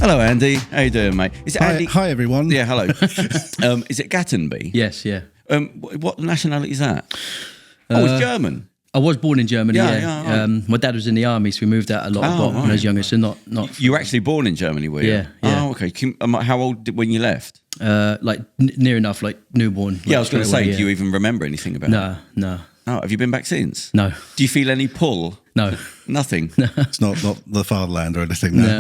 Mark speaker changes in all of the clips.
Speaker 1: Hello, Andy. How you doing, mate? Is it Andy?
Speaker 2: Hi, everyone.
Speaker 1: Yeah, hello. Is it Gatenby?
Speaker 3: Yes, yeah.
Speaker 1: What nationality is that? It's German.
Speaker 3: I was born in Germany.
Speaker 1: Yeah.
Speaker 3: My dad was in the army, so we moved out a lot when I was younger. So not.
Speaker 1: You were actually born in Germany, were you?
Speaker 3: Yeah.
Speaker 1: Oh, okay. How old when you left?
Speaker 3: Near enough, like newborn.
Speaker 1: Yeah, I was going to say, do you even remember anything about it?
Speaker 3: No.
Speaker 1: Oh, have you been back since?
Speaker 3: No.
Speaker 1: Do you feel any pull?
Speaker 3: No.
Speaker 1: Nothing?
Speaker 2: It's not the fatherland or anything. No.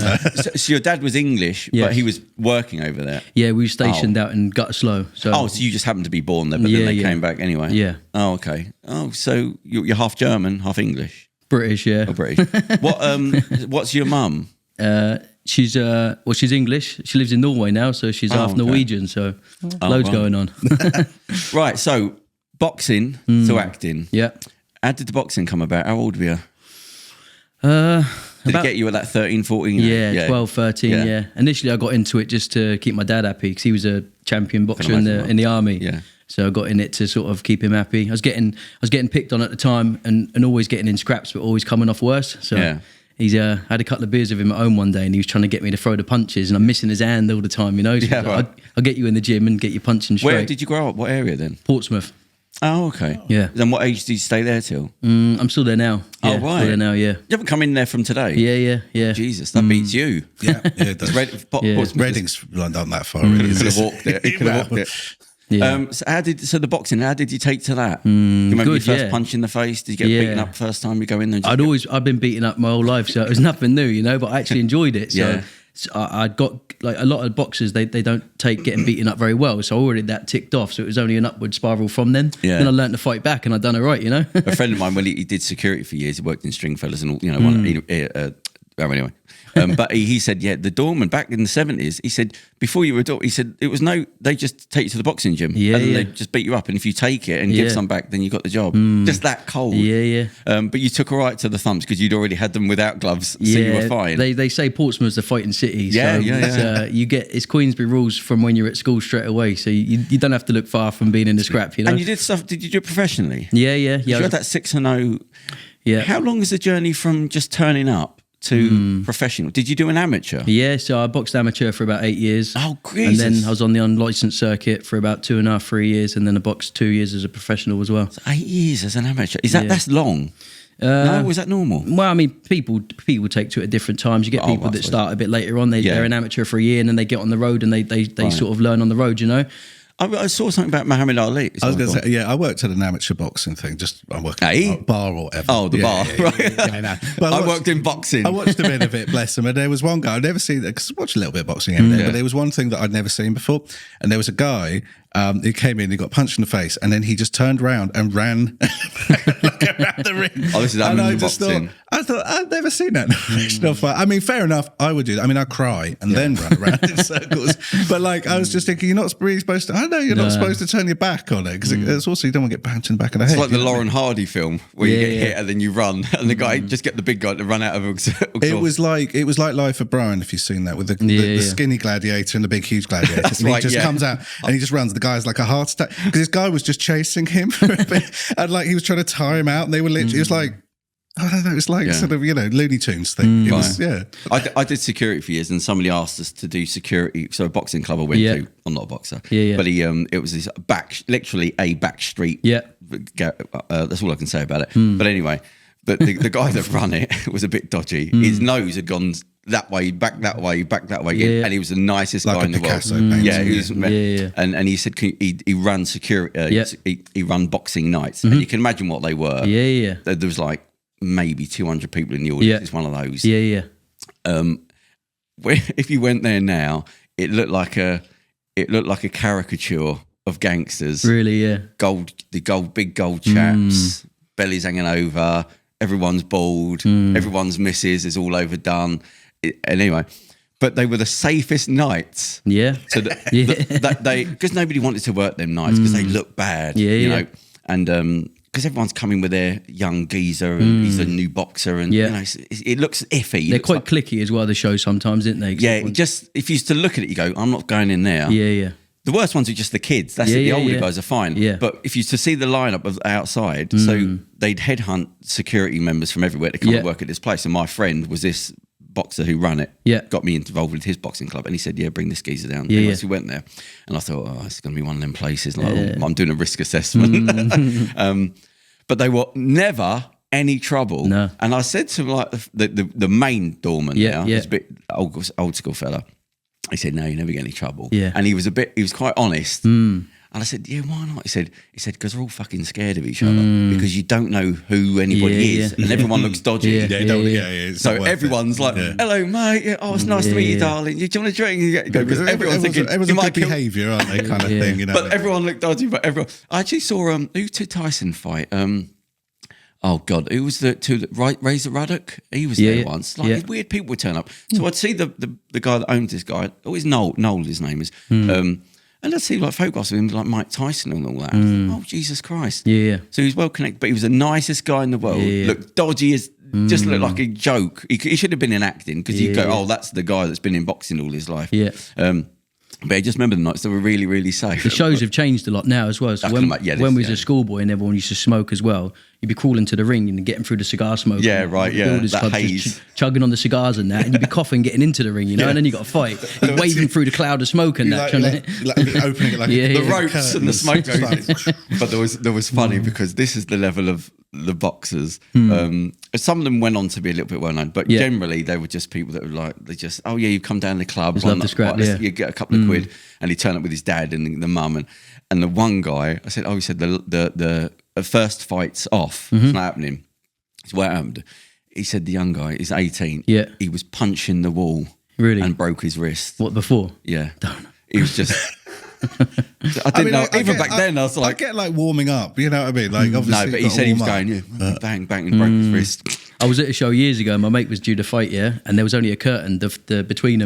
Speaker 1: So your dad was English,
Speaker 3: Yes.
Speaker 1: but he was working over there?
Speaker 3: Yeah, we were stationed out in Gutterslow. So
Speaker 1: So you just happened to be born there, but then they came back anyway?
Speaker 3: Yeah.
Speaker 1: Oh, okay. Oh, so you're half German, half English?
Speaker 3: British, yeah.
Speaker 1: Oh, British. What's your mum?
Speaker 3: She's English. She lives in Norway now, so she's half
Speaker 1: okay.
Speaker 3: Norwegian. So loads going on.
Speaker 1: Right, so boxing to acting.
Speaker 3: Yeah.
Speaker 1: How did the boxing come about? How old were you? Did it get you at that 13, 14?
Speaker 3: Yeah, 12, 13, yeah. Initially, I got into it just to keep my dad happy because he was a champion boxer in the army. Yeah. So I got in it to sort of keep him happy. I was getting picked on at the time and always getting in scraps, but always coming off worse. So he's had a couple of beers with him at home one day, and he was trying to get me to throw the punches, and I'm missing his hand all the time, you know. So I'll get you in the gym and get you punching straight.
Speaker 1: Where did you grow up? What area then?
Speaker 3: Portsmouth.
Speaker 1: Oh, okay.
Speaker 3: Yeah.
Speaker 1: Then what age did you stay there till?
Speaker 3: I'm still there now. Yeah,
Speaker 1: right.
Speaker 3: Still there now, yeah.
Speaker 1: You haven't come in there from today?
Speaker 3: Yeah.
Speaker 1: Oh, Jesus, that beats you.
Speaker 2: Yeah, it does. Reading's not that far, really.
Speaker 1: He could have walked it.
Speaker 3: Yeah.
Speaker 1: So the boxing, how did you take to that? Do you remember your first punch in the face? Did you get beaten up first time you go in there?
Speaker 3: I'd been beaten up my whole life, so it was nothing new, you know, but I actually enjoyed it. So I'd got, like, a lot of boxers, they don't take getting beaten up very well, so already that ticked off, so it was only an upward spiral from then. Yeah. Then I learned to fight back and I'd done it right, you know.
Speaker 1: A friend of mine, when he did security for years, he worked in Stringfellas and all, you know, anyway. But he said, the doorman back in the 70s, he said, before you were a door, he said, they just take you to the boxing gym and then they just beat you up. And if you take it and give some back, then you got the job. Just that cold.
Speaker 3: Yeah.
Speaker 1: But you took all right to the thumps because you'd already had them without gloves, so you were fine.
Speaker 3: They say Portsmouth's the fighting city.
Speaker 1: Yeah.
Speaker 3: It's Queensbury rules from when you're at school straight away. So you don't have to look far from being in the scrap, you know.
Speaker 1: And you did stuff, did you do it professionally?
Speaker 3: Yeah.
Speaker 1: You had that 6-0.
Speaker 3: Yeah.
Speaker 1: How long is the journey from just turning up to professional? Did you do an amateur?
Speaker 3: Yeah, so I boxed amateur for about 8 years.
Speaker 1: Oh, Jesus.
Speaker 3: And then I was on the unlicensed circuit for about 2.5, 3 years, and then I boxed 2 years as a professional as well.
Speaker 1: So 8 years as an amateur. That's long? No, was that normal?
Speaker 3: Well, I mean, people take to it at different times. You get people that start a bit later on. They're an amateur for a year, and then they get on the road and they sort of learn on the road, you know.
Speaker 1: I saw something about Muhammad Ali.
Speaker 2: I was going to say, I worked at an amateur boxing thing. I'm working at a bar or whatever.
Speaker 1: Oh, the bar.
Speaker 2: Right. Yeah. Well,
Speaker 1: I worked in boxing.
Speaker 2: I watched a bit of it, bless him. And there was one guy, I'd never seen, because I watched a little bit of boxing every day, but there was one thing that I'd never seen before. And there was a guy who came in, he got punched in the face, and then he just turned around and ran around the ring.
Speaker 1: Oh, this is amateur boxing.
Speaker 2: I thought, I've never seen that in a professional fight. I mean, fair enough, I would do that. I mean, I'd cry and then run around in circles. But like, I was just thinking, you're not really supposed to, I know you're not supposed to turn your back on it, because it's also, you don't want to get punched in the back of the head.
Speaker 1: It's like the Laurel and Hardy film where you get hit and then you run, and the guy, just get the big guy to run out of
Speaker 2: it was like Life of Brian, if you've seen that, with the skinny gladiator and the big huge gladiator. And he just comes out and he just runs. The guy's like a heart attack, because this guy was just chasing him for a bit, and like he was trying to tire him out, and they were literally, it was like, I don't know, it's like sort of, Looney Tunes thing. It was,
Speaker 1: I did security for years, and somebody asked us to do security. So a boxing club I went to, I'm not a boxer, but it was this literally a back street. Yeah. That's all I can say about it. But anyway, the guy that ran it was a bit dodgy. His nose had gone that way, back that way, and he was the nicest guy in the world. Yeah, he was. And he said he ran security. He ran boxing nights, and you can imagine what they were. Yeah. There was like maybe 200 people in the audience. It's one of those. If you went there now, it looked like a caricature of gangsters. Really, yeah. Big gold chaps, bellies hanging over. Everyone's bald. Everyone's misses is all overdone. Anyway, but they were the safest nights. Yeah. So because nobody wanted to work them nights because they look bad. You know, and because everyone's coming with their young geezer and he's a new boxer, and it looks iffy.
Speaker 3: They're quite cliquey as well, the show sometimes, aren't they?
Speaker 1: Just if you used to look at it, you go, I'm not going in there. Yeah. The worst ones are just the kids. That's it. The older guys are fine. Yeah. But if you used to see the lineup of outside, so they'd headhunt security members from everywhere to come and work at this place. And my friend was this boxer who ran it got me involved with his boxing club, and he said, bring this geezer down. So we went there, and I thought, it's going to be one of them places. Like, I'm doing a risk assessment. But they were never any trouble. No. And I said to like the main doorman this bit old school fella, he said, no, you never get any trouble. Yeah. And he was quite honest. And I said, why not? He said, because they're all fucking scared of each other because you don't know who anybody is, and everyone looks dodgy. So everyone's like, hello, mate. Oh, it's nice to meet you, darling. Do you want a drink? Because everyone's thinking,
Speaker 2: everyone's good behaviour, aren't they? Kind of thing, you know.
Speaker 1: But everyone looked dodgy. But everyone, I actually saw who did Tyson fight? Oh God, who was Razor Ruddock? He was there once. Like these weird people would turn up. So I'd see the guy that owns this guy. Oh, it's Noel. His name is. And I'd see like photographs of him, like Mike Tyson and all that. Oh, Jesus Christ. Yeah. So he was well connected, but he was the nicest guy in the world. Looked dodgy as, just looked like a joke. He should have been in acting because you go, oh, that's the guy that's been in boxing all his life. Yeah. But I just remember the nights they were really, really safe.
Speaker 3: The shows have changed a lot now as well. So when we was a schoolboy and everyone used to smoke as well, you'd be crawling to the ring and getting through the cigar smoke.
Speaker 1: Yeah, right, that haze.
Speaker 3: Chugging on the cigars and that, and you'd be coughing getting into the ring, you know, and then you got to fight. You're waving through the cloud of smoke and that.
Speaker 2: Opening it like
Speaker 1: the ropes and the smoke goes. But there was funny because this is the level of the boxers. Some of them went on to be a little bit well known, but generally they were just people that were like, you come down the club, you get a couple of quid, and he turned up with his dad and the mum and the one guy. I said, he said the first fight's off. It's not happening. It's what happened. He said the young guy is 18. Yeah, he was punching the wall. Really, and broke his wrist.
Speaker 3: What before?
Speaker 1: Yeah, he was just. I didn't know. Even back then, I was like,
Speaker 2: I get like warming up. You know what I mean? Like obviously,
Speaker 1: no, but he said he was going, bang, bang, and broke his wrist.
Speaker 3: I was at a show years ago. My mate was due to fight, and there was only a curtain between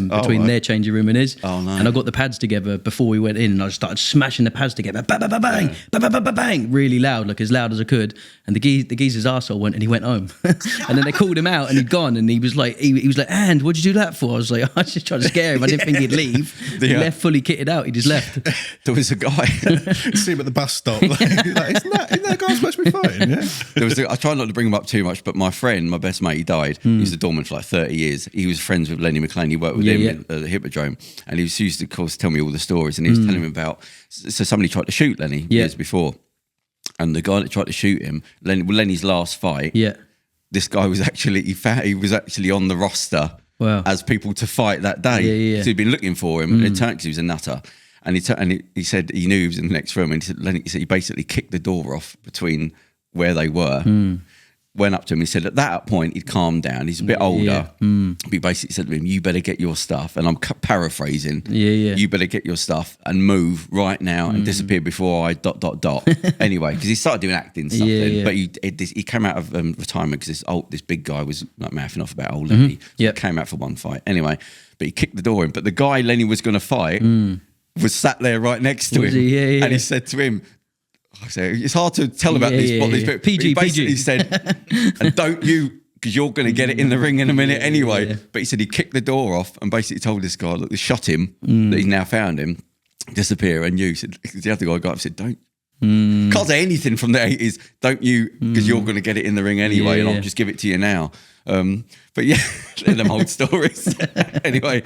Speaker 3: their changing room and his. Oh no! And I got the pads together before we went in, and I just started smashing the pads together, bang, bang, bang, bang, bang, bang, bang, really loud, like as loud as I could. And the geezer's arsehole went, and he went home. And then they called him out, and he'd gone, and he was like, "And what'd you do that for?" I was like, "I was just trying to scare him. I didn't think he'd leave." He left fully kitted out. He just left.
Speaker 1: There was a guy.
Speaker 2: See him at the bus stop. Like, isn't that guy supposed to be fighting? Yeah.
Speaker 1: I try not to bring him up too much, but my friend, my best mate, he died. He was a doorman for like 30 years. He was friends with Lenny McLean. He worked with him at the Hippodrome, and he used to, of course, tell me all the stories. And he was telling me about. So somebody tried to shoot Lenny years before, and the guy that tried to shoot him, Lenny's last fight. Yeah, this guy was actually he was actually on the roster as people to fight that day. So he'd been looking for him, and it turned because he was a nutter. And he said he knew he was in the next room, and he said he basically kicked the door off between where they were. Went up to him. He said at that point he'd calmed down. He's a bit older. But he basically said to him, "You better get your stuff." And I'm paraphrasing. You better get your stuff and move right now and disappear before I ... Anyway, because he started doing acting stuff then. But he came out of retirement because this big guy was like mouthing off about old Lenny. He came out for one fight. Anyway, but he kicked the door in. But the guy Lenny was going to fight was sat there right next to him, and he said to him. So it's hard to tell about these. What these people.
Speaker 3: PG,
Speaker 1: he basically said, and don't you, because you're going to get it in the ring in a minute anyway. But he said he kicked the door off and basically told this guy, look, they shot him, that he's now found him, disappear. And you said, the other guy got up and said, don't. Can't say anything from the 80s, don't you, because you're going to get it in the ring anyway, and I'll just give it to you now. But yeah, they're them old stories. Anyway,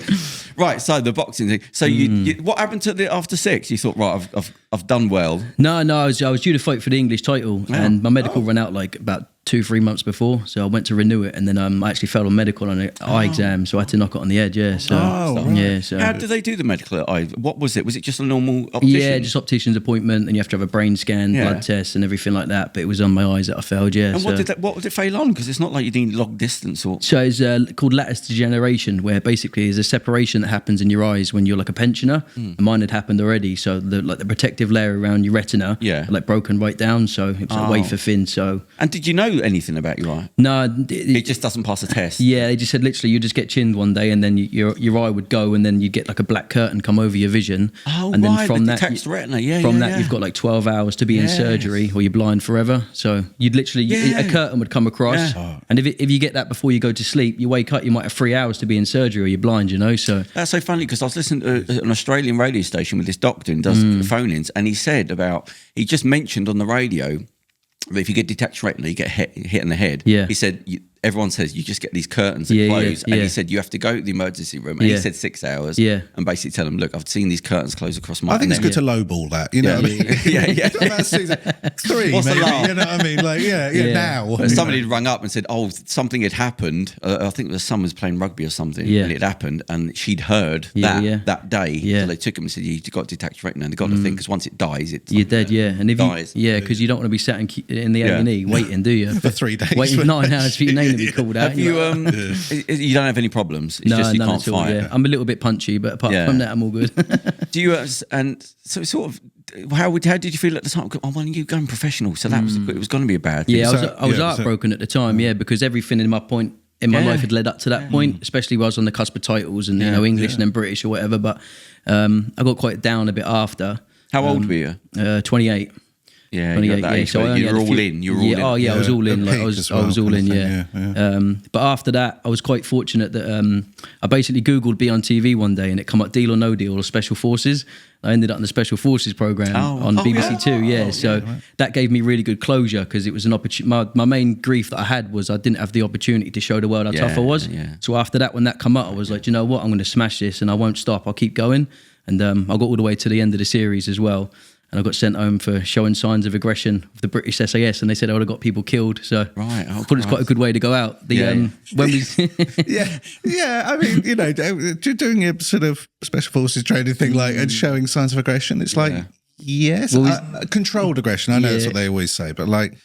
Speaker 1: right. So the boxing thing. So you what happened to after 6? You thought, right, I've done well.
Speaker 3: No, I was due to fight for the English title, and my medical ran out like about 2-3 months before, so I went to renew it, and then I actually failed on medical on an eye exam, so I had to knock it on the head. Yeah. So right. So
Speaker 1: how do they do the medical at eye? What was it? Was it just a normal optician?
Speaker 3: Yeah, just optician's appointment, and you have to have a brain scan, blood test, and everything like that. But it was on my eyes that I failed. Yeah.
Speaker 1: And what did it fail on? Because it's not like you need long distance or.
Speaker 3: So it's called lattice degeneration, where basically there's a separation that happens in your eyes when you're like a pensioner. And mine had happened already, so the protective layer around your retina, like broken right down, so it was like wafer thin. So.
Speaker 1: And did you know anything about your eye?
Speaker 3: No,
Speaker 1: it just doesn't pass a test.
Speaker 3: Yeah, they just said literally you just get chinned one day, and then your eye would go, and then you get like a black curtain come over your vision.
Speaker 1: And then from that, retina.
Speaker 3: You've got like 12 hours to be in surgery, or you're blind forever. So you'd literally a curtain would come across, and if you get that before you go to sleep, you wake up, you might have 3 hours to be in surgery, or you're blind. You know, so
Speaker 1: that's so funny because I was listening to an Australian radio station with this doctor and does phone-ins, and he said he just mentioned on the radio. But if you get detached retina, you get hit in the head. Yeah. He said everyone says you just get these curtains and close. And he said you have to go to the emergency room. And he said 6 hours.
Speaker 3: Yeah.
Speaker 1: And basically tell them, look, I've seen these curtains close across my.
Speaker 2: I think it's good to lowball that. You know what I mean?
Speaker 1: Yeah.
Speaker 2: About season 3,
Speaker 1: What's
Speaker 2: maybe.
Speaker 1: the law?
Speaker 2: You know what I mean? Like, now.
Speaker 1: But somebody had rung up and said, something had happened. I think the son was playing rugby or something, and it happened, and she'd heard that day.
Speaker 3: Yeah.
Speaker 1: So they took him and said, you've got detached retina, and they got to think, because once it dies,
Speaker 3: you're dead. And if
Speaker 1: dies.
Speaker 3: because you don't want to be sat in the A&E waiting, do you?
Speaker 2: For 3 days.
Speaker 3: Waiting 9 hours for your name to be called out.
Speaker 1: Have you, you don't have any problems? It's just you can't fight.
Speaker 3: Yeah. I'm a little bit punchy, but apart from that, I'm all good.
Speaker 1: Do you, and so sort of, how did you feel at the time? Well, you going professional, so that was it was going to be a bad thing.
Speaker 3: Yeah, I was heartbroken at the time, because everything in my life had led up to that point, especially when I was on the cusp of titles and English and then British or whatever. But I got quite down a bit after.
Speaker 1: How old were you?
Speaker 3: 28.
Speaker 1: Yeah, 28. So you were all in. You were all in.
Speaker 3: Oh yeah, I was all in. Like I was all in. Yeah. But after that, I was quite fortunate that I basically Googled "be on TV" one day, and it come up "Deal or No Deal" or Special Forces. I ended up in the Special Forces program on BBC Two. So that gave me really good closure, because it was an opportunity. My main grief that I had was I didn't have the opportunity to show the world how tough I was. Yeah. So after that, when that come up, I was like, you know what, I'm going to smash this, and I won't stop. I'll keep going. And I got all the way to the end of the series as well. And I got sent home for showing signs of aggression of the British SAS, and they said I would have got people killed. So I thought it was quite a good way to go out. When we
Speaker 2: I mean, you know, doing a sort of special forces training thing and showing signs of aggression, it's like controlled aggression. I know that's what they always say, but like.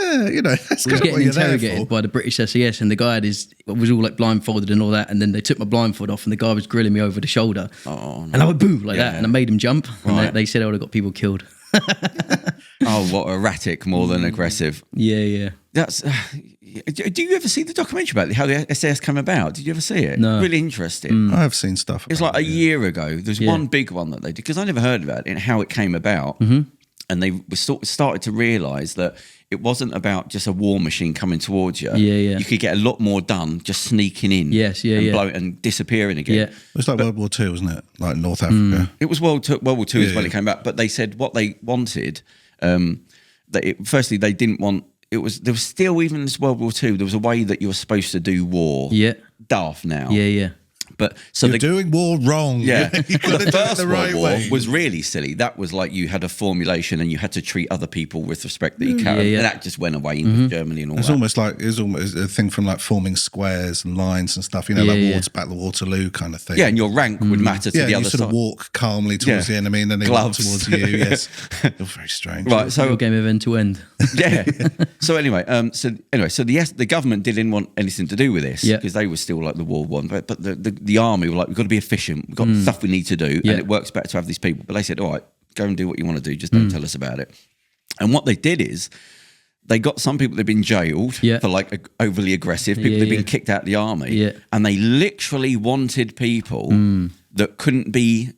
Speaker 2: You know, that's
Speaker 3: I was getting interrogated by the British SAS, and the guy was all like blindfolded and all that, and then they took my blindfold off, and the guy was grilling me over the shoulder, and I went boo like that, and I made him jump, and they said I would have got people killed.
Speaker 1: What erratic more than aggressive.
Speaker 3: Yeah.
Speaker 1: That's. Do you ever see the documentary about how the SAS came about? Did you ever see it?
Speaker 3: No.
Speaker 1: Really interesting.
Speaker 2: I've seen stuff.
Speaker 1: It's like a year ago. There's one big one that they did, because I never heard about it and how it came about, and they started to realise that. It wasn't about just a war machine coming towards you.
Speaker 3: Yeah.
Speaker 1: You could get a lot more done just sneaking in. And disappearing again.
Speaker 2: Yeah. It's like World War II, wasn't it? Like North Africa.
Speaker 1: It was World War II is when it came back. But they said what they wanted. Firstly, they didn't want. There was still, even as World War II, there was a way that you were supposed to do war.
Speaker 3: Yeah.
Speaker 1: Daft now.
Speaker 3: Yeah.
Speaker 1: But so
Speaker 2: you're doing war wrong.
Speaker 1: Yeah,
Speaker 2: the
Speaker 1: first
Speaker 2: right
Speaker 1: World War
Speaker 2: way.
Speaker 1: was really silly. That was like you had a formulation and you had to treat other people with respect that you carried. And that just went away in Germany and all that.
Speaker 2: It was almost a thing from like forming squares and lines and stuff. You know, Battle of Waterloo kind of thing.
Speaker 1: Yeah, and your rank would matter to the other side.
Speaker 2: you sort of walk calmly towards the enemy, and then they walk towards you. Yes, you're very strange.
Speaker 1: Right, so
Speaker 3: your game of end to end.
Speaker 1: Yeah. So anyway, the government didn't want anything to do with this because they were still like the war one, but the army were like, we've got to be efficient. We've got stuff we need to do, and it works better to have these people. But they said, all right, go and do what you want to do. Just don't tell us about it. And what they did is they got some people that had been jailed for like overly aggressive, people that had been kicked out of the army, and they literally wanted people that couldn't be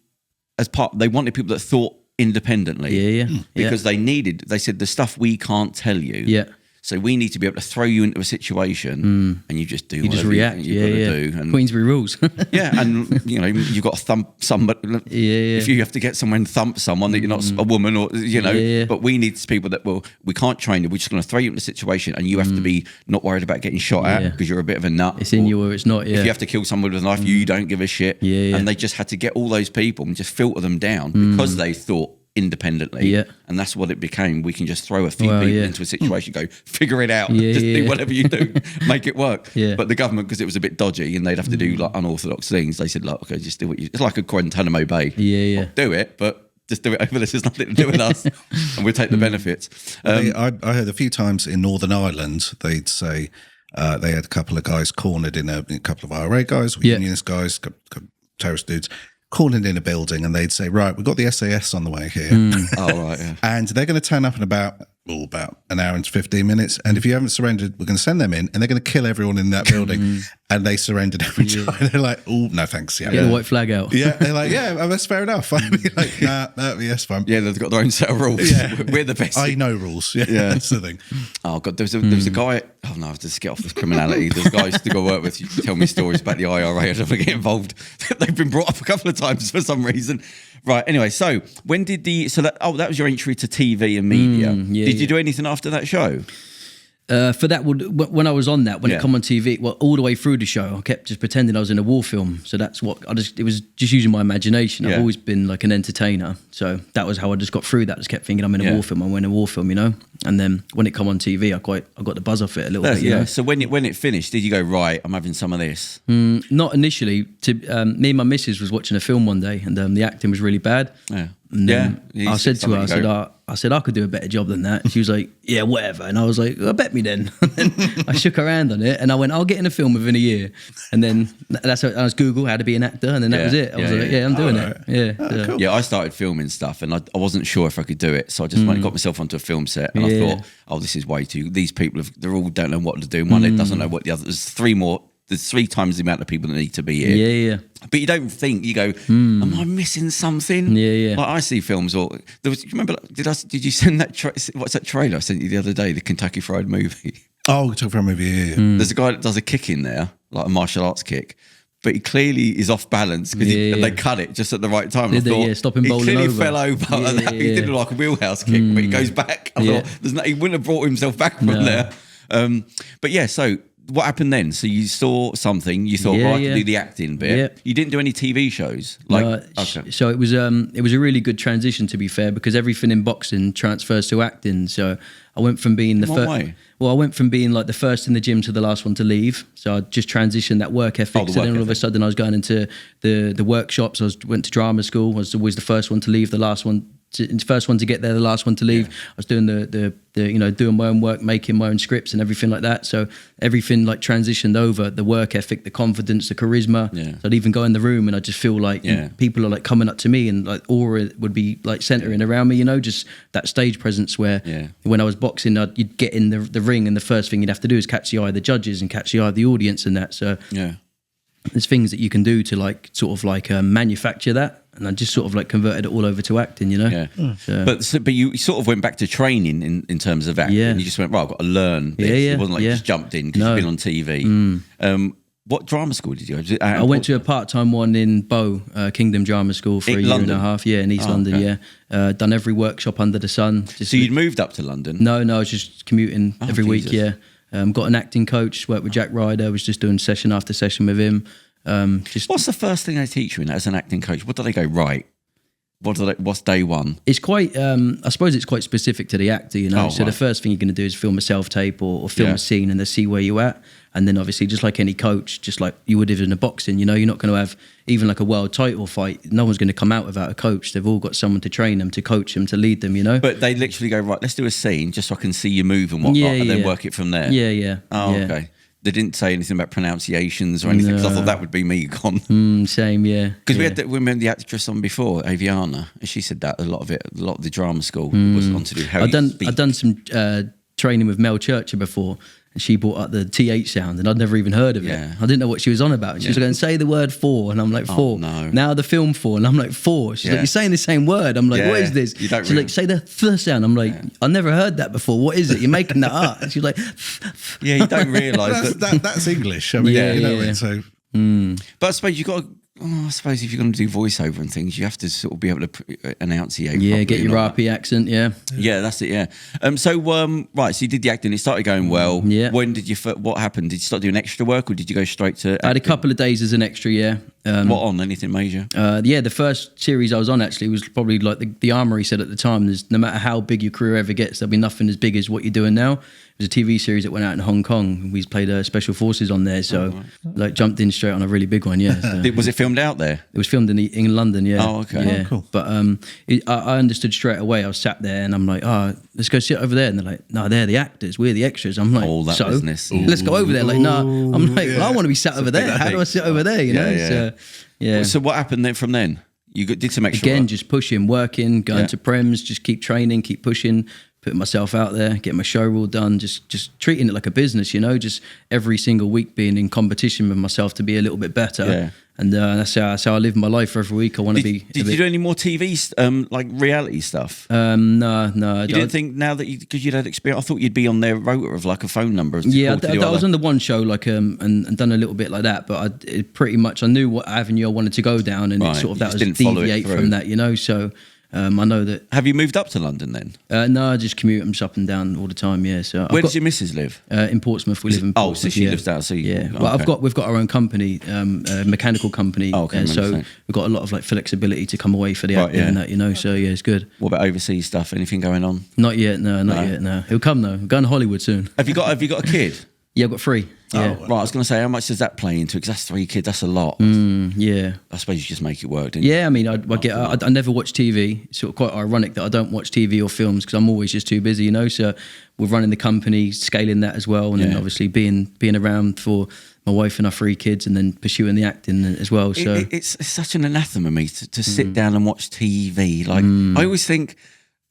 Speaker 1: as part. They wanted people that thought independently, because they said the stuff we can't tell you. So we need to be able to throw you into a situation and you just do whatever
Speaker 3: react.
Speaker 1: you've got to do. And
Speaker 3: Queensbury rules.
Speaker 1: and you know, you've got to thump somebody. If you have to get someone thump someone that you're not a woman, or you know, but we need people that we can't train you. We're just going to throw you into a situation, and you have to be not worried about getting shot at because you're a bit of a nut.
Speaker 3: It's in you or it's not.
Speaker 1: If you have to kill someone with a knife, you don't give a shit. And they just had to get all those people and just filter them down because they thought independently, and that's what it became. We can just throw a few people into a situation, go figure it out, do whatever you do, make it work. But the government, because it was a bit dodgy and they'd have to do like unorthodox things, they said, look, okay, just do what you. It's like a Guantanamo Bay. Do it, but just do it over this. There's nothing to do with us, and we'll take the benefits.
Speaker 2: I heard a few times in Northern Ireland they'd say they had a couple of guys cornered in a couple of IRA guys, or unionist guys, terrorist dudes. Calling in a building, and they'd say, right, we've got the SAS on the way here. And they're going to turn up in about an hour and 15 minutes, and if you haven't surrendered, we're going to send them in, and they're going to kill everyone in that building. And they surrendered every time. They're like, oh, no thanks.
Speaker 3: Get the white flag out.
Speaker 2: They're like, well, that's fair enough. I mean, like, yes, fine.
Speaker 1: Yeah, they've got their own set of rules. We're the best.
Speaker 2: I know rules. That's the thing.
Speaker 1: Oh God, there was a guy. Oh no, I have to get off this criminality. There's guys to go work with. You tell me stories about the IRA. I don't want to get involved. They've been brought up a couple of times for some reason. Right. Anyway, so when did that was your entry to TV and media. Did you do anything after that show?
Speaker 3: For that, when I was on that, when it come on TV, well, all the way through the show, I kept just pretending I was in a war film. So that's what it was just using my imagination. I've always been like an entertainer. So that was how I just got through that. I just kept thinking I'm in a war film. I'm in a war film, you know? And then when it come on TV, I got the buzz off it a little bit, you know?
Speaker 1: So when it finished, did you go, right, I'm having some of this?
Speaker 3: Not initially. Me and my missus was watching a film one day and the acting was really bad.
Speaker 1: Yeah.
Speaker 3: I said to her, I said, I could do a better job than that. She was like, yeah, whatever. And I was like, well, bet me then. And then I shook her hand on it and I went, I'll get in a film within a year. And then that's how I was Google how to be an actor. And then that was it. I was like, I'm doing it. Yeah.
Speaker 2: Cool.
Speaker 1: Yeah, I started filming stuff and I wasn't sure if I could do it. So I just went and got myself onto a film set and I thought, this is way too, these people, they all don't know what to do. One that doesn't know what the other, there's 3 times the amount of people that need to be here.
Speaker 3: Yeah.
Speaker 1: But you don't think, you go, am I missing something?
Speaker 3: Yeah.
Speaker 1: Like I see films, or remember, did you send that, what's that trailer I sent you the other day, the Kentucky Fried Movie?
Speaker 2: Oh, Kentucky Fried Movie, yeah.
Speaker 1: There's a guy that does a kick in there, like a martial arts kick, but he clearly is off balance because they cut it just at the right time.
Speaker 3: Stop him bowling over.
Speaker 1: He clearly fell over. He did like a wheelhouse kick, but he goes back. I thought, he wouldn't have brought himself back from there. But yeah, so what happened then? So you saw something, you thought, I can do the acting bit. Yeah. You didn't do any TV shows?
Speaker 3: So it was a really good transition, to be fair, because everything in boxing transfers to acting. So I went from being I went from being like the first in the gym to the last one to leave. So I just transitioned that work ethic. So then all of a sudden I was going into the workshops. Went to drama school. I was always the first one to leave, the last one to get there, the last one to leave. I was doing the doing my own work, making my own scripts and everything like that. So everything like transitioned over, the work ethic, the confidence, the charisma. So I'd even go in the room and I just feel like people are like coming up to me and like aura would be like centering around me, you know, just that stage presence where when I was boxing, you'd get in the ring and the first thing you'd have to do is catch the eye of the judges and catch the eye of the audience and that. So there's things that you can do to like sort of like manufacture that. And I just sort of like converted it all over to acting, you know.
Speaker 1: Yeah. So. But you sort of went back to training in terms of acting. You just went, right, I've got to learn this. It wasn't like you just jumped in because you've been on TV. What drama school did you go to?
Speaker 3: I went to a part-time one in Bow, Kingdom Drama School for a year and a half. Yeah, in East London, done every workshop under the sun.
Speaker 1: So you'd moved up to London?
Speaker 3: No, I was just commuting every week, got an acting coach, worked with Jack Ryder, was just doing session after session with him.
Speaker 1: What's the first thing they teach you as an acting coach? What do they go, right? What's day one?
Speaker 3: It's quite, I suppose it's quite specific to the actor, you know. The first thing you're going to do is film a self-tape or film a scene and they see where you're at. And then obviously, just like any coach, just like you would have in a boxing, you know, you're not going to have even like a world title fight. No one's going to come out without a coach. They've all got someone to train them, to coach them, to lead them, you know.
Speaker 1: But they literally go, right, let's do a scene just so I can see you move and whatnot, and then work it from there. Okay. They didn't say anything about pronunciations or anything because I thought that would be me gone.
Speaker 3: Same,
Speaker 1: Because we had the actress on before, Aviana, and she said that a lot of the drama school was on to do how
Speaker 3: I've done some training with Mel Churcher before, and she brought up the TH sound, and I'd never even heard of it. I didn't know what she was on about. She was going, say the word for, and I'm like, for.
Speaker 1: No.
Speaker 3: Now the film for, and I'm like, for. She's like, you're saying the same word. I'm like, what is this? She's like, say the sound. I'm like, I never heard that before. What is it? You're making that up. And she's like,
Speaker 1: you don't realise
Speaker 2: that's English. I mean, so.
Speaker 1: But I suppose you've got to, I suppose if you're going to do voiceover and things, you have to sort of be able to enunciate.
Speaker 3: Get your RP accent.
Speaker 1: Yeah, that's it. So you did the acting. It started going well. When did you? What happened? Did you start doing extra work, or did you go straight to acting?
Speaker 3: I had a couple of days as an extra.
Speaker 1: What on? Anything major?
Speaker 3: The first series I was on actually was probably like the Armory said at the time. There's no matter how big your career ever gets, there'll be nothing as big as what you're doing now. It was a TV series that went out in Hong Kong. We played Special Forces on there, so like jumped in straight on a really big one. So.
Speaker 1: Was it filmed out there?
Speaker 3: It was filmed in London.
Speaker 1: Oh, okay.
Speaker 3: Yeah.
Speaker 2: Oh, cool.
Speaker 3: But I understood straight away. I was sat there and I'm like, let's go sit over there. And they're like, no, they're the actors. We're the extras. I'm like,
Speaker 1: all that business.
Speaker 3: Let's go over there. Like, no. I'm like, well, I want to be sat over there. How do I sit over there? You know.
Speaker 1: So what happened then from then? You did some extra
Speaker 3: work? Just pushing, working, going to prems, just keep training, keep pushing, putting myself out there, getting my show all done, just treating it like a business, you know, just every single week being in competition with myself to be a little bit better. And that's how I live my life every week. I want to be.
Speaker 1: Did you do any more TV, like reality stuff?
Speaker 3: No.
Speaker 1: You didn't think now that because you'd had experience, I thought you'd be on their rotor of like a phone number.
Speaker 3: I was on the one show and done a little bit like that, but I knew what avenue I wanted to go down, and it sort of that was deviate from that, you know. So I know that.
Speaker 1: Have you moved up to London then?
Speaker 3: No, I just commute. I'm just up and down all the time. Yeah. So
Speaker 1: where does your missus live?
Speaker 3: In Portsmouth. We live in Portsmouth.
Speaker 1: So she lives down. So
Speaker 3: well, we've got our own company, a mechanical company. So we've got a lot of like flexibility to come away for the acting and that, you know. So yeah, it's good.
Speaker 1: What about overseas stuff? Anything going on?
Speaker 3: Not yet. No, not yet. No, it'll come though. We're going to Hollywood soon.
Speaker 1: Have you got a kid?
Speaker 3: Yeah, I've got 3. Yeah.
Speaker 1: Right, I was going to say, how much does that play into it? Because that's 3 kids, that's a lot.
Speaker 3: Yeah.
Speaker 1: I suppose you just make it work, don't you?
Speaker 3: Yeah, I mean, I never watch TV. It's sort of quite ironic that I don't watch TV or films because I'm always just too busy, you know. So we're running the company, scaling that as well, and then obviously being around for my wife and our 3 kids, and then pursuing the acting as well. So
Speaker 1: it's such an anathema me to sit down and watch TV. Like I always think,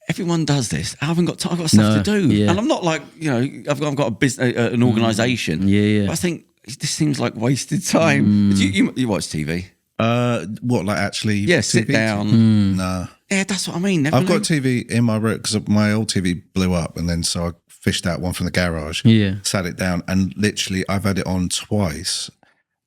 Speaker 1: everyone does this. I haven't got time. I've got stuff to do, and I'm not like, you know, I've got a business, an organisation. But I think this seems like wasted time. You watch TV?
Speaker 2: What, like actually?
Speaker 1: Yeah, sit down.
Speaker 2: No.
Speaker 1: Yeah, that's what I mean.
Speaker 2: I've got TV in my room because my old TV blew up, and then so I fished out one from the garage. Sat it down, and literally I've had it on twice,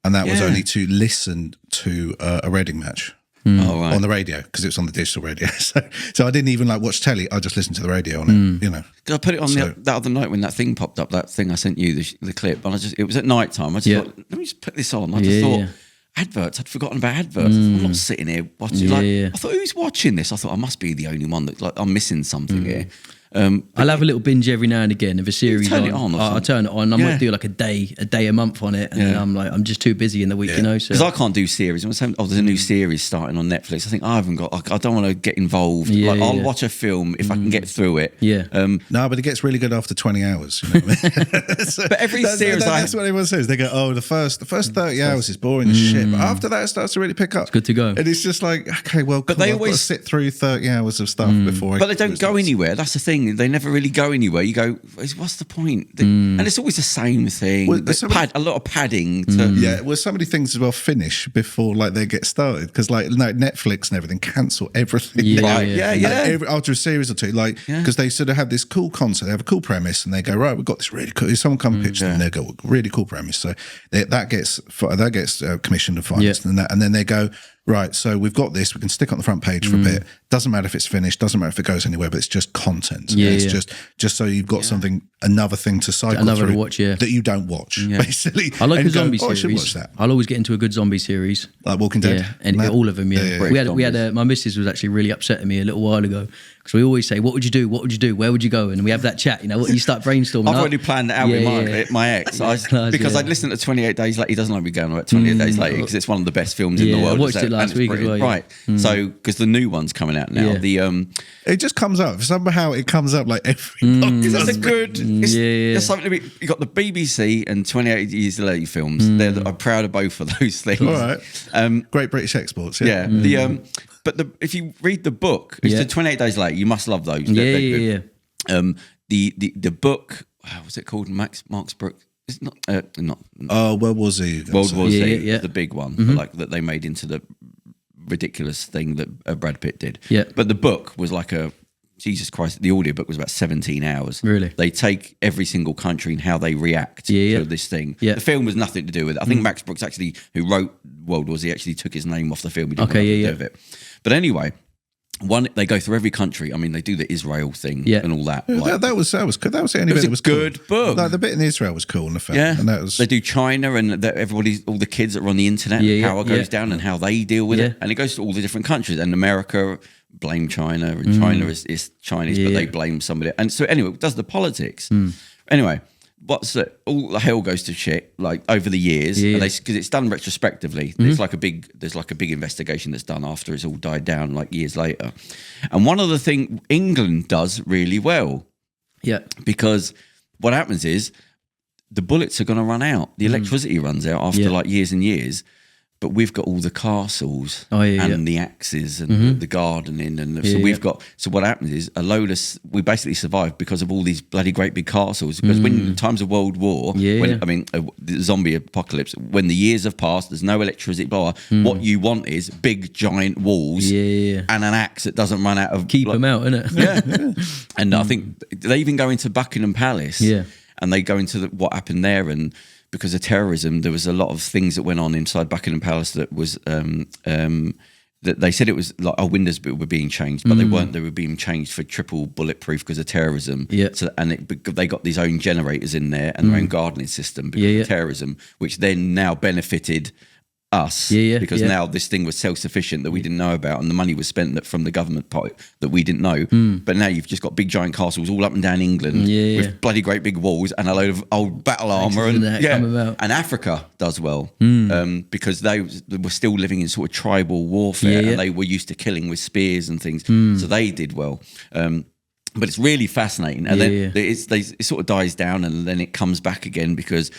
Speaker 2: and that was only to listen to a Reading match. On the radio, because it was on the digital radio. So I didn't even like watch telly. I just listened to the radio on it, you know.
Speaker 1: Because I put it on that other night when that thing popped up, that thing I sent you, the clip, and it was at night time. I just thought, let me just put this on. I just thought, adverts. I'd forgotten about adverts. I'm not sitting here watching. I thought, who's watching this? I thought I must be the only one that like I'm missing something here.
Speaker 3: I'll have a little binge every now and again of a series.
Speaker 1: Turn it on.
Speaker 3: I'll turn it on. I might do like a day a month on it, and then I'm just too busy in the week, you know.
Speaker 1: Because I can't do series. There's a new series starting on Netflix. I think I don't want to get involved. I'll watch a film if I can get through it.
Speaker 2: No, but it gets really good after 20 hours. You know what I mean?
Speaker 1: But every series,
Speaker 2: that's what everyone says. They go, "Oh, the first 30 hours is boring as shit," but after that, it starts to really pick up.
Speaker 3: It's good to go.
Speaker 2: And it's just like, okay, well, but they always sit through 30 hours of stuff before.
Speaker 1: But they don't go anywhere. That's the thing. They never really go anywhere. You go, what's the point? And it's always the same thing. Well, a lot of padding.
Speaker 2: Well, so many things as well finish before like they get started because like Netflix and everything cancel everything. After a series or two, like because they sort of have this cool concept, they have a cool premise, and they go, right, we've got this really cool. Someone come pitch them, and they go, really cool premise. So that gets commissioned and financed, and then they go, right, so we've got this. We can stick it on the front page for a bit. Doesn't matter if it's finished. Doesn't matter if it goes anywhere. But it's just content. It's just so you've got something, another thing to cycle through
Speaker 3: to watch.
Speaker 2: That you don't watch. Basically,
Speaker 3: I like a zombie series.
Speaker 2: I should watch that.
Speaker 3: I'll always get into a good zombie series,
Speaker 2: like Walking Dead.
Speaker 3: And all of them. We had my missus was actually really upset at me a little while ago. Because we always say, what would you do? What would you do? Where would you go? And we have that chat, you know, you start brainstorming.
Speaker 1: I've already planned that out with my ex. Because I'd listened to 28 Days Later. He doesn't like me going about 28 Days Later because it's one of the best films in the world.
Speaker 3: I watched it last week as well.
Speaker 1: Right. So, because the new one's coming out now.
Speaker 2: It just comes up. Somehow it comes up like every podcast.
Speaker 1: That's a good... There's something you got the BBC and 28 Years Later films. I'm proud of both of those things.
Speaker 2: All right. Great British exports.
Speaker 1: But if you read the book, it's the 28 Days Later. You must love those.
Speaker 3: The
Speaker 1: book, what's it called? Marx Brooks. It's not.
Speaker 2: World War Z.
Speaker 1: World War Z, the big one, like that they made into the ridiculous thing that Brad Pitt did. But the book was like Jesus Christ, the audiobook was about 17 hours.
Speaker 3: Really?
Speaker 1: They take every single country and how they react to this thing. The film was nothing to do with it. I think Max Brooks actually, who wrote World War Z, actually took his name off the film. He didn't want to do with it. But anyway, they go through every country. I mean, they do the Israel thing and all that.
Speaker 2: That was good. That was the only bit that was
Speaker 1: good
Speaker 2: cool.
Speaker 1: book.
Speaker 2: Like, the bit in Israel was cool in the film. And that was...
Speaker 1: They do China and all the kids that are on the internet, how it goes down and how they deal with it. And it goes to all the different countries. And America blame China, and China is Chinese, but they blame somebody. And so anyway, it does the politics. Anyway, all the hell goes to shit like over the years, because it's done retrospectively. There's like a big investigation that's done after it's all died down, like years later. And one of the things England does really well, because what happens is the bullets are going to run out, the electricity runs out after like years and years. But we've got all the castles and the axes and the gardening, and so we've got. So what happens is we basically survived because of all these bloody great big castles. Because when in times of World War, the zombie apocalypse, when the years have passed, there's no electricity. What you want is big giant walls and an axe that doesn't run out of.
Speaker 3: Keep them out, innit?
Speaker 1: And I think they even go into Buckingham Palace. And they go into what happened there, and because of terrorism, there was a lot of things that went on inside Buckingham Palace that was they said it was like our windows were being changed, but they weren't. They were being changed for triple bulletproof because of terrorism.
Speaker 3: Yeah.
Speaker 1: So they got these own generators in there and their own gardening system because of terrorism, which then now benefited us because now this thing was self-sufficient that we didn't know about, and the money was spent from the government part that we didn't know. But now you've just got big giant castles all up and down England with bloody great big walls and a load of old battle armor, and Africa does well because they were still living in sort of tribal warfare and they were used to killing with spears and things, so they did well. But it's really fascinating, and then it sort of dies down and then it comes back again because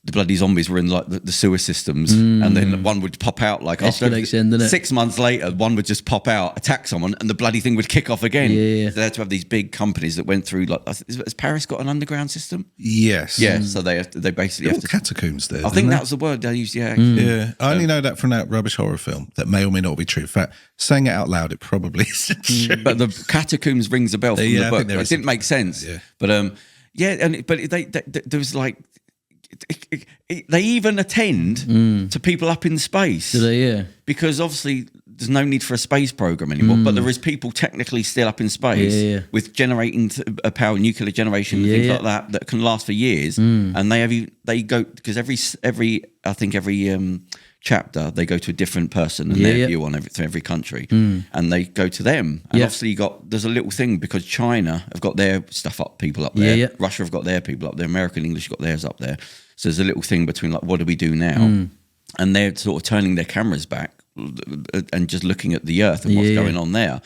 Speaker 1: the bloody zombies were in like the sewer systems, and then one would pop out like after 6 months later, one would just pop out, attack someone, and the bloody thing would kick off again. So they had to have these big companies that went through like, has Paris got an underground system?
Speaker 2: Yes.
Speaker 1: Yeah. So they basically have to
Speaker 2: catacombs there.
Speaker 1: I think that was the word they used. Yeah.
Speaker 2: Yeah. I only know that from that rubbish horror film that may or may not be true. In fact, saying it out loud, it probably is true.
Speaker 1: But the catacombs rings a bell from the book. It didn't make sense. Yeah. But there was like. They even attend to people up in space.
Speaker 3: Do they? Yeah.
Speaker 1: Because obviously there's no need for a space program anymore, but there is people technically still up in space with generating power, nuclear generation, and things like that can last for years. And they go because every chapter they go to a different person and their view on every country, and they go to them. And obviously there's a little thing because China have got their people up there, Russia have got their people up there, American English got theirs up there. So there's a little thing between like, what do we do now? And they're sort of turning their cameras back and just looking at the earth and what's going on there.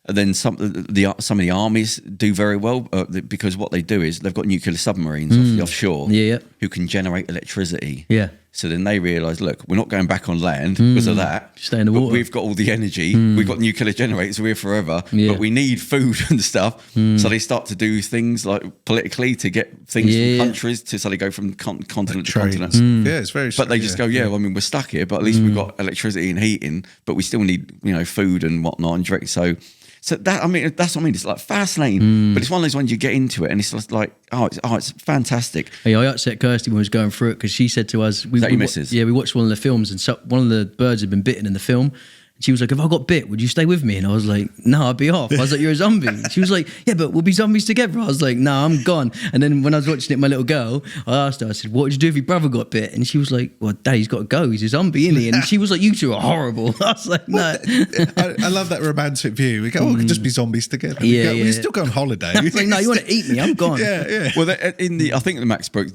Speaker 1: And then some of the armies do very well because what they do is they've got nuclear submarines offshore who can generate electricity. Yeah. So then they realise, look, we're not going back on land because of that.
Speaker 3: Stay in the water.
Speaker 1: We've got all the energy. We've got nuclear generators. We're forever. But we need food and stuff. So they start to do things like politically to get things from countries so they go from continent to continent.
Speaker 2: Yeah, it's very.
Speaker 1: But they just go, I mean, we're stuck here, but at least we've got electricity and heating. But we still need, food and whatnot and drink. So that, I mean, that's what I mean. It's like fascinating, but it's one of those ones you get into it and it's just like, it's fantastic.
Speaker 3: Hey, I upset Kirsty when we was going through it because she said to us,
Speaker 1: we
Speaker 3: watched one of the films and one of the birds had been bitten in the film. She was like, if I got bit, would you stay with me? And I was like, no, I'd be off. I was like, you're a zombie. She was like, yeah, but we'll be zombies together. I was like, no, I'm gone. And then when I was watching it, my little girl, I asked her, I said, what would you do if your brother got bit? And she was like, well, Daddy's got to go. He's a zombie, isn't he? And she was like, you two are horrible. I was like, no.
Speaker 2: I love that romantic view. We go, we could just be zombies together. We still go on holiday.
Speaker 3: I was like, no, you want to eat me? I'm gone.
Speaker 2: Yeah.
Speaker 1: Well, I think the Max book,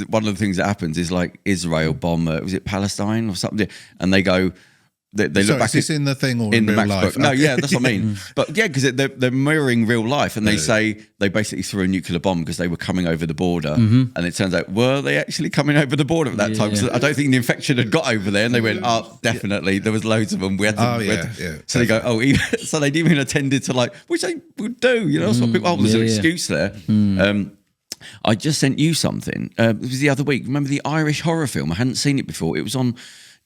Speaker 1: one of the things that happens is like Israel bomb, was it Palestine or something? And they go, They look back.
Speaker 2: Is this in the thing or in real life?
Speaker 1: No, that's what I mean. But because they're mirroring real life, and they say they basically threw a nuclear bomb because they were coming over the border, and it turns out were they actually coming over the border at that time? So I don't think the infection had got over there, and they went, definitely. There was loads of them. We had to, so they go, so they didn't even attended to like, which they would do, So people, there's an excuse there. I just sent you something. It was the other week. Remember the Irish horror film? I hadn't seen it before. It was on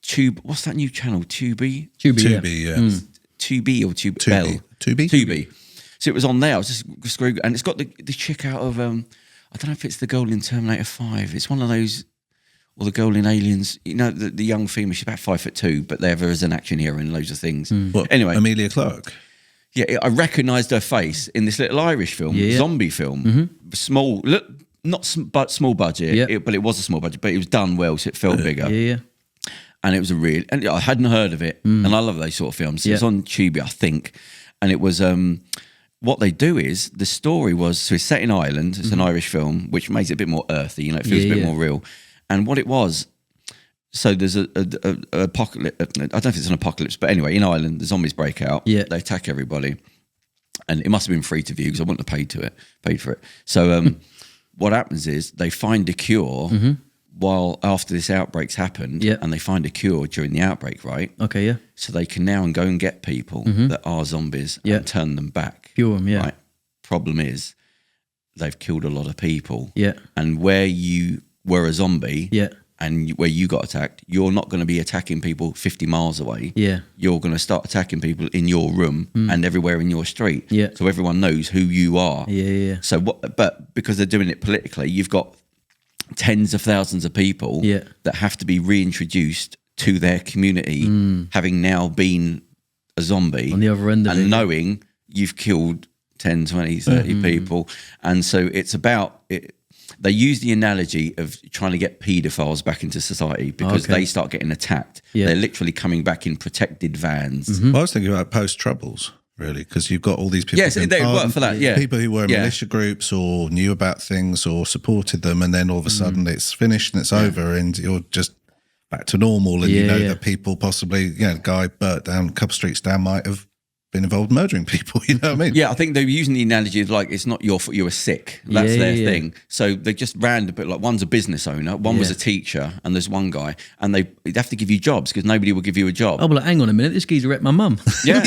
Speaker 1: Tube. What's that new channel? Tubi,
Speaker 2: yeah.
Speaker 1: Tubi or Tubi. So it was on there. I was just screwing, and it's got the chick out of I don't know if it's the girl in Terminator 5. It's one of those, or the girl in Aliens. The young female. She's about 5'2", but they're as an action hero in loads of things. Anyway,
Speaker 2: Emilia Clarke.
Speaker 1: Yeah, I recognised her face in this little Irish film, zombie film, small, but small budget. But it was a small budget, but it was done well, so it felt bigger.
Speaker 3: Yeah.
Speaker 1: And it was and I hadn't heard of it, and I love those sort of films. So it's on Tubi, I think, and it was what they do is the story was it's set in Ireland. It's an Irish film, which makes it a bit more earthy. It feels a bit more real. And what it was, so there's a apocalypse. I don't know if it's an apocalypse, but anyway, in Ireland, the zombies break out. Yeah, they attack everybody, and it must have been free to view because I wouldn't have paid for it. So what happens is they find a cure. While after this outbreak's happened, and they find a cure during the outbreak, right?
Speaker 3: Okay, yeah.
Speaker 1: So they can now go and get people that are zombies and turn them back.
Speaker 3: Cure them,
Speaker 1: Right? Problem is, they've killed a lot of people.
Speaker 3: Yeah.
Speaker 1: And where you were a zombie, and where you got attacked, you're not going to be attacking people 50 miles away. Yeah. You're going to start attacking people in your room and everywhere in your street. Yeah. So everyone knows who you are.
Speaker 3: Yeah.
Speaker 1: So but because they're doing it politically, you've got tens of thousands of people that have to be reintroduced to their community, having now been a zombie
Speaker 3: on the other end of
Speaker 1: and knowing you've killed 10, 20, 30 people. And so it's about it. They use the analogy of trying to get paedophiles back into society because they start getting attacked. Yeah. They're literally coming back in protected vans.
Speaker 2: Well, I was thinking about post-Troubles, really, because you've got all these people.
Speaker 1: Yes, they work for that,
Speaker 2: people who were in militia groups or knew about things or supported them, and then all of a sudden it's finished and it's over and you're just back to normal, and you know that people possibly, guy burnt down a couple streets down might have been involved in murdering people, you know what I mean?
Speaker 1: Yeah, I think they're using the analogy of like, it's not your fault you were sick. That's their thing. So they just ran a bit like, one's a business owner, one was a teacher, and there's one guy, and they'd have to give you jobs because nobody will give you a job.
Speaker 3: Oh, well, hang on a minute, this geezer wrecked my mum.
Speaker 1: Yeah.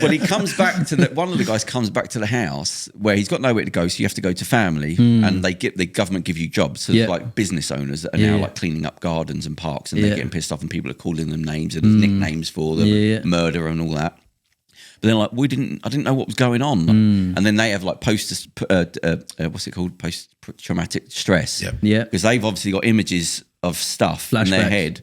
Speaker 1: Well, he comes back to one of the guys comes back to the house where he's got nowhere to go, so you have to go to family, and the government give you jobs. So there's like business owners that are now like cleaning up gardens and parks, and they're getting pissed off, and people are calling them names and nicknames for them, murder and all that. But then, like, I didn't know what was going on. And then they have like what's it called? Post-traumatic stress.
Speaker 3: Yeah.
Speaker 1: Because they've obviously got images of stuff in their head.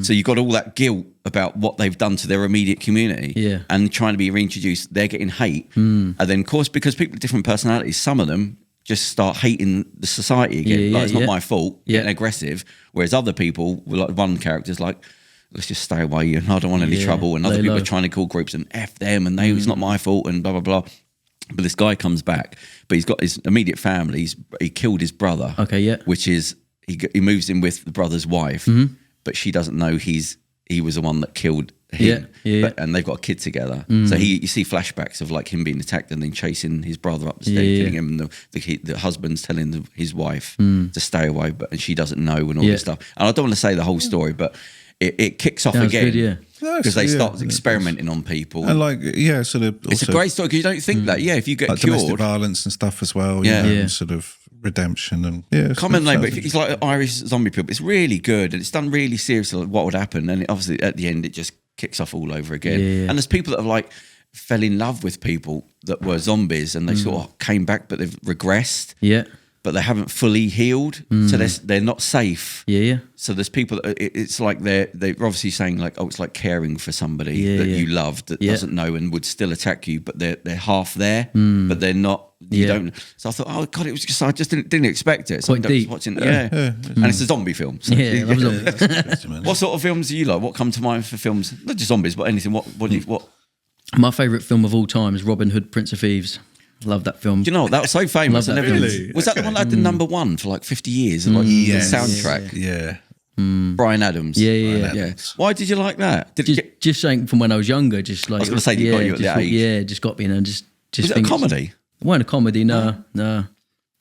Speaker 1: So you've got all that guilt about what they've done to their immediate community.
Speaker 3: Yeah.
Speaker 1: And trying to be reintroduced, they're getting hate. And then, of course, because people have different personalities, some of them just start hating the society again. Like, it's not my fault, getting aggressive. Whereas other people, like one character's like, let's just stay away and I don't want any trouble. And other people are trying to call groups and F them and it's not my fault and blah, blah, blah. But this guy comes back, but he's got his immediate family. He killed his brother.
Speaker 3: Okay, yeah.
Speaker 1: Which is, he moves in with the brother's wife, but she doesn't know he was the one that killed him. And they've got a kid together. So you see flashbacks of like him being attacked and then chasing his brother up the stairs, killing him. And the husband's telling his wife to stay away, and she doesn't know and all this stuff. And I don't want to say the whole story, but it kicks off again because they start experimenting on people.
Speaker 2: And like, sort of.
Speaker 1: It's a great story because you don't think that. Yeah, if you get
Speaker 2: like
Speaker 1: cured,
Speaker 2: domestic violence and stuff as well. And sort of redemption and
Speaker 1: common name. But it's like Irish zombie people. It's really good and it's done really seriously. Like what would happen? And obviously at the end, it just kicks off all over again. And there's people that have like fell in love with people that were zombies and they sort of came back, but they've regressed.
Speaker 3: Yeah.
Speaker 1: But they haven't fully healed, so they're not safe.
Speaker 3: Yeah.
Speaker 1: So there's people that it's like they're obviously saying like, oh, it's like caring for somebody that you loved that doesn't know and would still attack you, but they're half there, but they're not. You don't. So I thought, oh god, it was just I just didn't expect it. So
Speaker 3: quite deep.
Speaker 1: Watching, and it's a zombie film. So
Speaker 3: I love zombies.
Speaker 1: What sort of films do you like? What come to mind for films? Not just zombies, but anything. What?
Speaker 3: My favourite film of all time is Robin Hood, Prince of Thieves. Love that film.
Speaker 1: Do you know what? That was so famous.
Speaker 3: Love that
Speaker 2: really?
Speaker 1: Was that the one that had the number one for like 50 years? Like the soundtrack.
Speaker 2: Yeah.
Speaker 1: Brian Adams.
Speaker 2: Yeah.
Speaker 1: Why did you like that?
Speaker 3: Just saying from when I was younger, just like
Speaker 1: I was going to say, got you at that age.
Speaker 3: Yeah, just got me, just.
Speaker 1: Was it a comedy?
Speaker 3: It wasn't a comedy, no.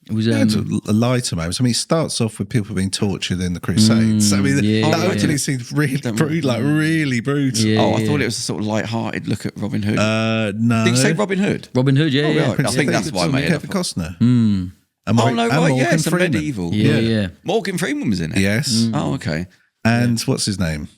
Speaker 3: It was
Speaker 2: lighter moments. I mean, it starts off with people being tortured in the Crusades. I mean, that actually seems really really brutal.
Speaker 3: Yeah,
Speaker 1: I thought it was a sort of light-hearted look at Robin Hood.
Speaker 2: No.
Speaker 1: Did you say Robin Hood?
Speaker 3: Robin Hood, yeah.
Speaker 1: I think that's why I made it.
Speaker 2: Kevin Costner.
Speaker 1: It's a medieval.
Speaker 3: Yeah.
Speaker 1: Morgan Freeman was in it.
Speaker 2: Yes.
Speaker 1: Oh, okay.
Speaker 2: And what's his name?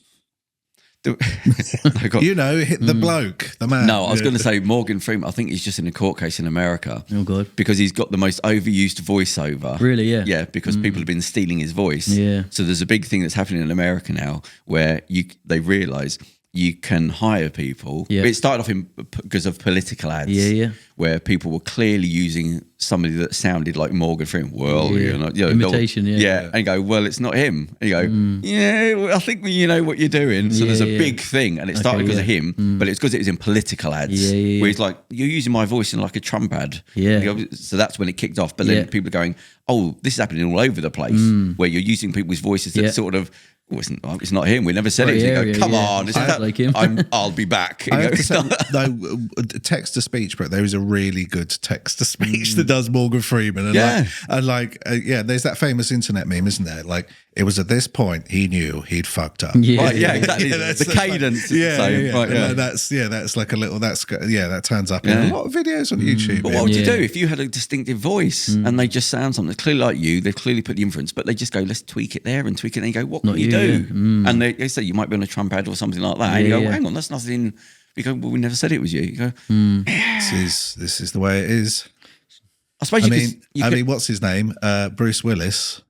Speaker 2: Hit the bloke, the man.
Speaker 1: No, I was going to say Morgan Freeman. I think he's just in a court case in America.
Speaker 3: Oh God!
Speaker 1: Because he's got the most overused voiceover.
Speaker 3: Really? Yeah.
Speaker 1: Yeah, because people have been stealing his voice.
Speaker 3: Yeah.
Speaker 1: So there's a big thing that's happening in America now where they realise you can hire people.
Speaker 3: Yeah.
Speaker 1: It started off because of political ads.
Speaker 3: Yeah.
Speaker 1: Where people were clearly using somebody that sounded like Morgan Freeman. Well,
Speaker 3: imitation.
Speaker 1: Yeah. And you go, well, it's not him. And you go, well, I think you know what you're doing. So there's a big thing, and it started because of him, but it's because it was in political ads. Where he's like, you're using my voice in like a Trump ad.
Speaker 3: Yeah.
Speaker 1: So that's when it kicked off. But then people are going, oh, this is happening all over the place, where you're using people's voices that sort of. Oh, it's not him. We never said it. You go, come on,
Speaker 3: like him.
Speaker 1: I'll be back.
Speaker 2: I have to say, though, text to speech, but there is a really good text to speech that does Morgan Freeman. And there's that famous internet meme, isn't there? Like, it was at this point he knew he'd fucked up.
Speaker 1: Exactly. The cadence.
Speaker 2: That's like a little. That turns up in a lot of videos on YouTube.
Speaker 1: But what would you do if you had a distinctive voice and they just sound something that's clearly like you? They've clearly put the inference, but they just go, let's tweak it there and tweak it. And you go, what can you do? And they say you might be on a Trump ad or something like that. And you go, well, hang on, that's nothing. You go, well, we never said it was you. You go,
Speaker 2: this is the way it is.
Speaker 1: I suppose
Speaker 2: I mean, what's his name? Bruce Willis.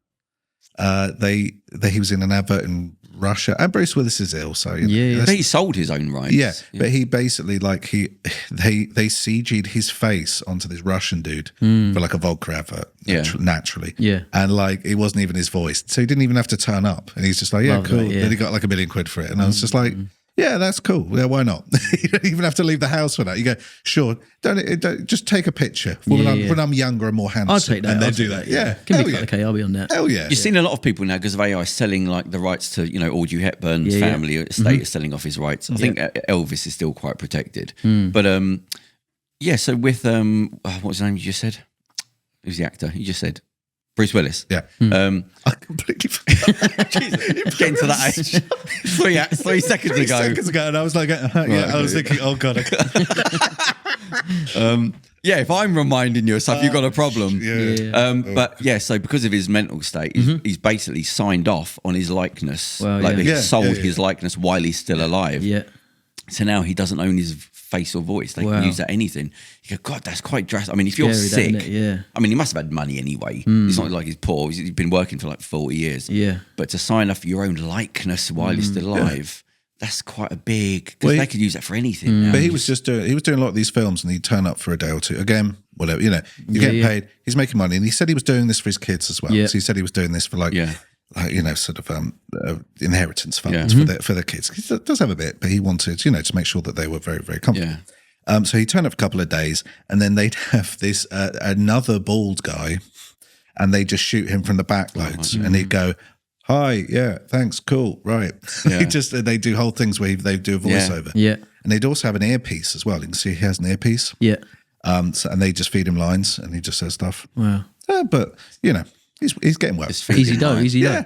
Speaker 2: He was in an advert in Russia, and Bruce Willis is ill, so
Speaker 1: but he sold his own rights.
Speaker 2: Yeah, but he basically they CG'd his face onto this Russian dude for like a vodka advert, naturally.
Speaker 3: Yeah,
Speaker 2: and like it wasn't even his voice, so he didn't even have to turn up, and he's just like, yeah, cool. Then he got like $1 million for it, and I was just like. Yeah, that's cool. Yeah, why not? You don't even have to leave the house for that. You go, sure. Don't just take a picture. When I'm younger and more handsome,
Speaker 3: I'll take that.
Speaker 2: And then do that. Yeah,
Speaker 3: okay, I'll be on that.
Speaker 2: Hell yeah.
Speaker 1: You've seen a lot of people now because of AI selling like the rights to Audrey Hepburn's family estate is selling off his rights. I think Elvis is still quite protected, but So with what was the name you just said? Who's the actor you just said? Bruce Willis.
Speaker 2: Yeah. I completely forgot.
Speaker 1: Getting to that age. 3 seconds ago.
Speaker 2: 3 seconds ago, and I was like, I was thinking, oh God.
Speaker 1: If I'm reminding you of stuff, you've got a problem. So because of his mental state, he's basically signed off on his likeness. He sold his likeness while he's still alive.
Speaker 3: Yeah.
Speaker 1: So now he doesn't own his face or voice. They can use that anything. You go, God, that's quite drastic. I mean, if you're sick, I mean, he must have had money anyway. It's not like he's poor. He's been working for like 40 years.
Speaker 3: Yeah.
Speaker 1: But to sign off your own likeness while he's still alive, that's quite a big, because they could use that for anything. Now.
Speaker 2: But he was doing a lot of these films, and he'd turn up for a day or two. Again, whatever, you're getting paid. He's making money, and he said he was doing this for his kids as well. So he said he was doing this for sort of inheritance funds for the kids. He does have a bit, but he wanted, to make sure that they were very, very comfortable. Yeah. So he turned up for a couple of days, and then they'd have this another bald guy, and they just shoot him from the back loads, and he'd go, "Hi, yeah, thanks, cool, right." Yeah. They do whole things where they do a voiceover.
Speaker 3: Yeah.
Speaker 2: And they'd also have an earpiece as well. You can see he has an earpiece.
Speaker 3: Yeah.
Speaker 2: And they just feed him lines, and he just says stuff.
Speaker 3: Wow.
Speaker 2: But he's getting well.
Speaker 3: Easy dough.
Speaker 2: Yeah.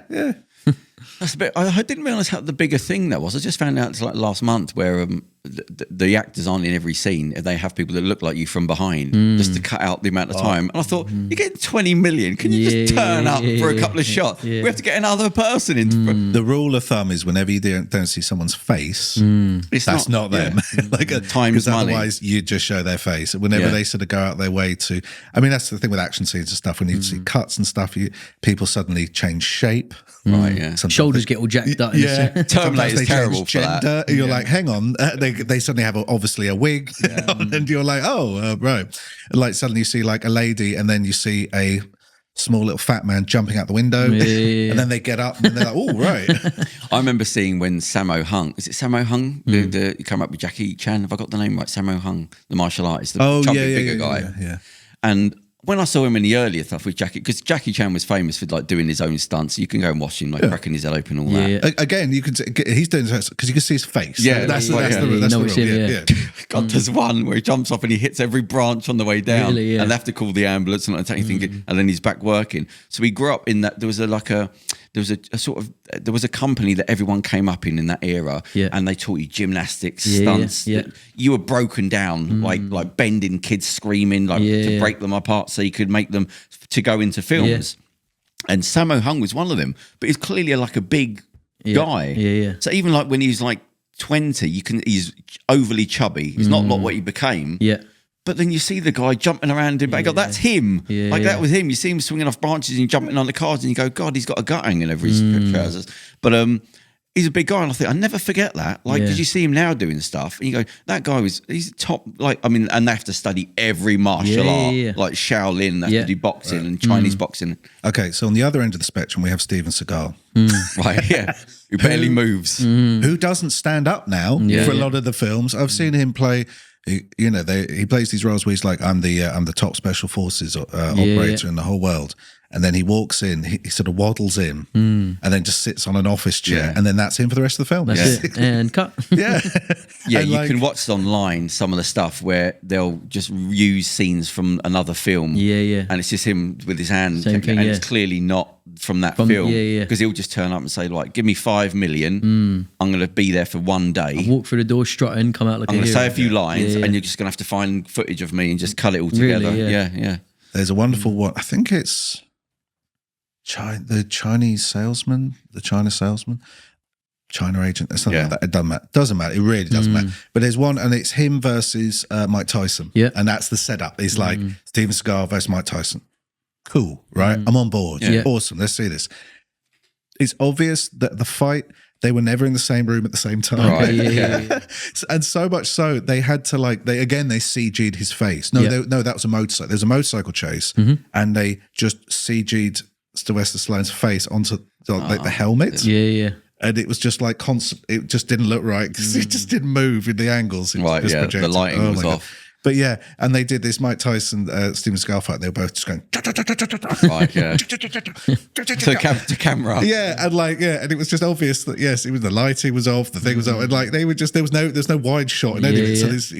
Speaker 1: That's a bit. I didn't realise how the bigger thing that was. I just found out like last month where the actors aren't in every scene. They have people that look like you from behind just to cut out the amount of time. And I thought, you're getting 20 million. Can you just turn up for a couple of shots? Yeah. We have to get another person in.
Speaker 2: The rule of thumb is whenever you don't see someone's face, that's not them.
Speaker 1: Time's money.
Speaker 2: Otherwise, you just show their face. Whenever they sort of go out their way to, I mean, that's the thing with action scenes and stuff. When you see cuts and stuff, people suddenly change shape.
Speaker 1: Right, yeah.
Speaker 3: Shoulders get all jacked up.
Speaker 2: Yeah.
Speaker 1: Terminator's terrible for that.
Speaker 2: You're like, hang on. They suddenly have obviously a wig. And you're like, oh, right. Like suddenly you see like a lady, and then you see a small little fat man jumping out the window. And then they get up and they're like, oh, right.
Speaker 1: I remember seeing when Sammo Hung, is it Sammo Hung? You come up with Jackie Chan, have I got the name right? Sammo Hung, the martial artist, the bigger guy.
Speaker 2: Yeah.
Speaker 1: And when I saw him in the earlier stuff with Jackie, because Jackie Chan was famous for like doing his own stunts, you can go and watch him like cracking his head open and all that.
Speaker 2: Again, you can he's doing this because you can see his face.
Speaker 1: Yeah,
Speaker 2: that's the rule.
Speaker 1: God, there's one where he jumps off and he hits every branch on the way down, and they have to call the ambulance and take anything, and then he's back working. So he grew up in that. There was a company that everyone came up in that era, and they taught you gymnastics, stunts. You were broken down, like bending kids, screaming, to break them apart so you could make them to go into films. And Sammo Hung was one of them, but he's clearly like a big guy. So even like when he's like 20, he's overly chubby. He's not like what he became. But then you see the guy jumping around and go, that's him. That was him. You see him swinging off branches and jumping on the cars, and you go, God, he's got a gut hanging over his trousers. But he's a big guy, and I think I never forget that. Like, did you see him now doing stuff? And you go, that guy he's top. Like, I mean, and they have to study every martial art, like Shaolin. They have to do boxing and Chinese boxing.
Speaker 2: Okay, so on the other end of the spectrum, we have Steven Seagal.
Speaker 1: Who barely moves,
Speaker 2: who doesn't stand up now for a lot of the films. I've seen him play. He plays these roles where he's like, I'm the top special forces operator in the whole world, and then he walks in, he sort of waddles in, and then just sits on an office chair, and then that's him for the rest of the film.
Speaker 3: That's it. And cut.
Speaker 1: You can watch online some of the stuff where they'll just use scenes from another film, and it's just him with his hand, it's clearly not from that film, because he'll just turn up and say, like, give me 5 million, I'm going to be there for one day.
Speaker 3: I'll walk through the door, strutting, come out like
Speaker 1: I'm going to say a few lines, and you're just going to have to find footage of me and just cut it all together. Really?
Speaker 2: There's a wonderful one. I think it's the China salesman, China agent, or something like that. It doesn't matter. It really doesn't matter. But there's one, and it's him versus Mike Tyson. And that's the setup. It's like Steven Seagal versus Mike Tyson. Cool, right? I'm on board. Awesome. Let's see this. It's obvious that the fight, they were never in the same room at the same time.
Speaker 1: Right.
Speaker 2: And so much so they had to they CG'd his face. No, that was a motorcycle. There's a motorcycle chase, and they just CG'd Sylvester Stallone's face onto the helmet. And it was just like constant. It just didn't look right because it just didn't move in the angles.
Speaker 1: Right, the lighting was off.
Speaker 2: But yeah, and they did this Mike Tyson, Steven Seagal fight. They were both just going,
Speaker 1: right, yeah, to camera.
Speaker 2: Yeah, and it was just obvious that yes, it was the lighting was off, the thing was off, and they were just there's no wide shot in anything. So there's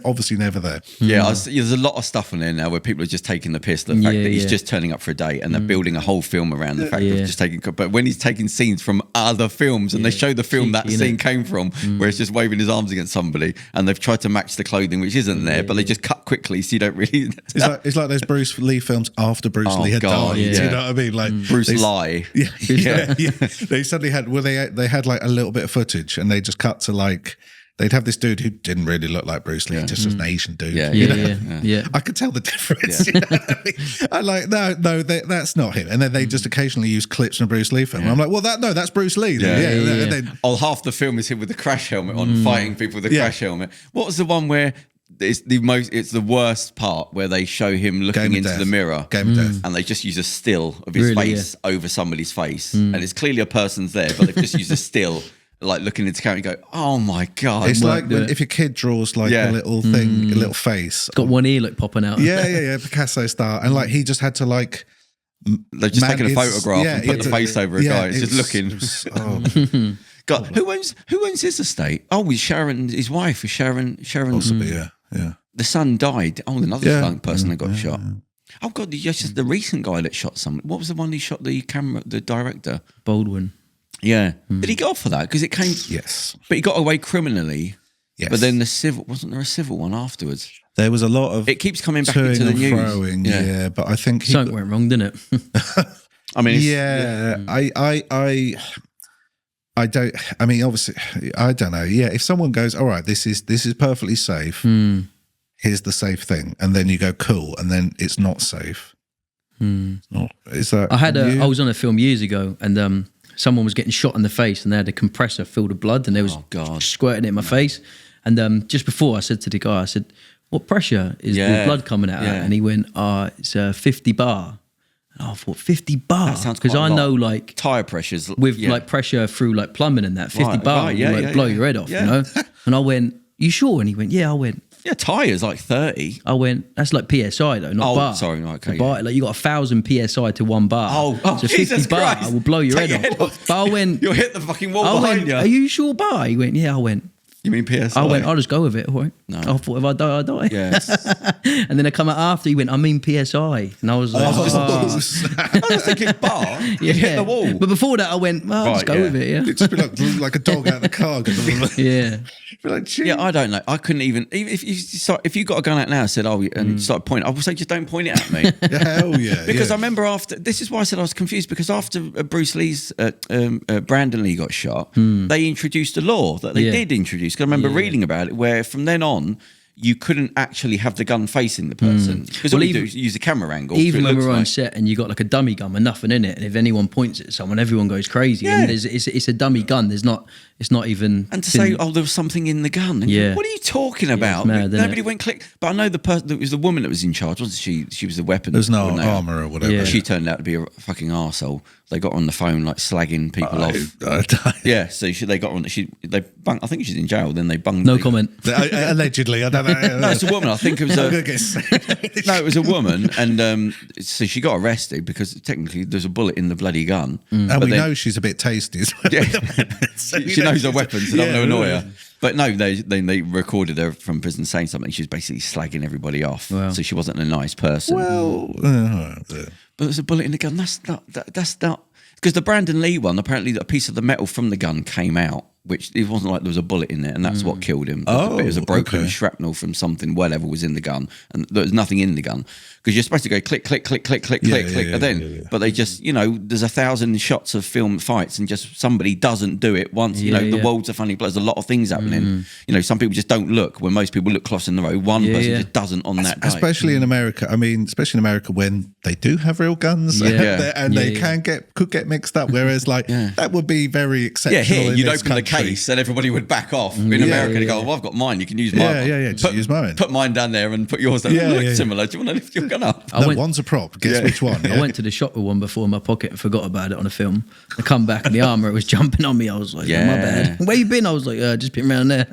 Speaker 2: obviously never there.
Speaker 1: Yeah, there's a lot of stuff on there now where people are just taking the piss. The fact that he's just turning up for a date, and they're building a whole film around the fact of just taking. But when he's taking scenes from other films, and they show the film that scene came from, where he's just waving his arms against somebody, and they've tried to match the clothing which isn't there. But they just cut quickly, so you don't really.
Speaker 2: It's like those Bruce Lee films after Bruce Lee had died. Yeah. Do you know what I mean? Like
Speaker 1: Bruce Lee.
Speaker 2: Yeah. They suddenly had they had like a little bit of footage, and they just cut to they'd have this dude who didn't really look like Bruce Lee, just an Asian dude.
Speaker 3: Yeah.
Speaker 2: I could tell the difference. You know what I mean? I'm like, no, that's not him. And then they just occasionally use clips from Bruce Lee film. I'm like, well, that's Bruce Lee. Then. And then,
Speaker 1: half the film is him with the crash helmet on, fighting people with the crash helmet. What was the one where? It's the worst part where they show him looking into the mirror,
Speaker 2: Game of Death,
Speaker 1: and they just use a still of his face over somebody's face, and it's clearly a person's there, but they've just used a still, like looking into camera. And go, oh my god!
Speaker 2: It's like if your kid draws a little thing, a little face,
Speaker 3: it's got one ear popping out.
Speaker 2: Yeah, Picasso style, and he just had to
Speaker 1: they've just taken a photograph and put the face over a guy. It's just looking. God, who owns his estate? Oh, his wife is Sharon.
Speaker 2: Possibly, yeah.
Speaker 1: The son died. Oh, another young person that got shot. Oh God, the recent guy that shot someone. What was the one who shot the director?
Speaker 3: Baldwin.
Speaker 1: Yeah. Did he get off for that? Because it came.
Speaker 2: Yes.
Speaker 1: But he got away criminally.
Speaker 2: Yes.
Speaker 1: But then wasn't there a civil one afterwards?
Speaker 2: There was a lot of.
Speaker 1: It keeps coming back into the news.
Speaker 2: Throwing, but I think
Speaker 3: something went wrong, didn't it?
Speaker 1: I mean,
Speaker 2: I don't. I mean, obviously, I don't know. Yeah, if someone goes, all right, this is perfectly safe. Here's the safe thing, and then you go, cool, and then it's not safe. Is that?
Speaker 3: I was on a film years ago, and someone was getting shot in the face, and they had a compressor filled with blood, and they was squirting it in my face. And just before, I said to the guy, I said, "What pressure is the blood coming out?" And he went, "It's 50 bar." I thought 50 bar, because I know
Speaker 1: tire pressures
Speaker 3: with pressure through plumbing and that 50 bar will blow your head off, you know. And I went, "You sure?" And he went, "Yeah." I went,
Speaker 1: "Yeah, tires 30."
Speaker 3: I went, "That's PSI though, not bar."
Speaker 1: Sorry, okay.
Speaker 3: Bar, you got 1,000 PSI to 1 bar.
Speaker 1: So 50
Speaker 3: Jesus
Speaker 1: bar
Speaker 3: Christ. Will blow your head off. But I went,
Speaker 1: "You'll hit the fucking wall behind you."
Speaker 3: "Are you sure bar?" He went, "Yeah." I went,
Speaker 1: "You mean PSI?"
Speaker 3: I went, "I'll just go with it." Right?
Speaker 1: No.
Speaker 3: I thought, if I die, I die.
Speaker 1: Yes.
Speaker 3: And then I come out after, he went, "I mean PSI." And I was like,
Speaker 1: I was thinking bar. You hit the wall.
Speaker 3: But before that, I went, "Well, I'll just go with it." Yeah.
Speaker 2: It'd just be like a dog out of the car.
Speaker 1: I don't know. I couldn't even if you got a gun out now and said, and started pointing, I would say just don't point it at me.
Speaker 2: Hell yeah.
Speaker 1: Because I remember this is why I said I was confused, because after Bruce Lee's Brandon Lee got shot, they introduced a law that they did introduce. Because I remember reading about it, where from then on you couldn't actually have the gun facing the person, because all you do is use the camera angle.
Speaker 3: Even when we're on set and you got a dummy gun with nothing in it, and if anyone points at someone, everyone goes crazy. And it's a dummy gun. It's not even.
Speaker 1: And to say, there was something in the gun. And what are you talking about?
Speaker 3: Mad,
Speaker 1: nobody went click. But I know the person that was the woman that was in charge, wasn't she? She was the weapons.
Speaker 2: There's no armor or whatever.
Speaker 1: Yeah. She turned out to be a fucking arsehole. They got on the phone slagging people off. Yeah, so they got on. They bunged. I think she's in jail. Then they bunged.
Speaker 3: No comment.
Speaker 2: Allegedly, I don't know.
Speaker 1: No, it's a woman. I think it was no, it was a woman, and so she got arrested because technically there's a bullet in the bloody gun.
Speaker 2: And we know she's a bit tasty as well.
Speaker 1: Yeah. She knows her weapons, and I'm going to annoy her. But no, they recorded her from prison saying something. She was basically slagging everybody off. Wow. So she wasn't a nice person.
Speaker 2: Well,
Speaker 1: but there's a bullet in the gun. That's not because the Brandon Lee one, apparently a piece of the metal from the gun came out which it wasn't like there was a bullet in there, and that's what killed him. It was a broken shrapnel from something, whatever was in the gun, and there was nothing in the gun, because you're supposed to go click, click, click, click, click, click, click, and then, but they just, there's 1,000 shots of film fights, and just somebody doesn't do it once. The world's a funny place. There's a lot of things happening. Some people just don't look when most people look close in the road. One person just doesn't on that day.
Speaker 2: Especially in America. I mean, especially in America when they do have real guns and they could get mixed up. Whereas that would be very exceptional.
Speaker 1: Yeah, here you'd open the case and everybody would back off. In America, they go, "Well, I've got mine. You can use mine."
Speaker 2: Just use mine.
Speaker 1: Put mine down there and put yours down. Look similar. Do you want to lift your gun up?
Speaker 2: One's a prop. Guess which one?
Speaker 3: I went to the shop with one before in my pocket and forgot about it on a film. I come back and the armourer was jumping on me. I was like, "My bad. Where you been?" I was like, "Just been around there."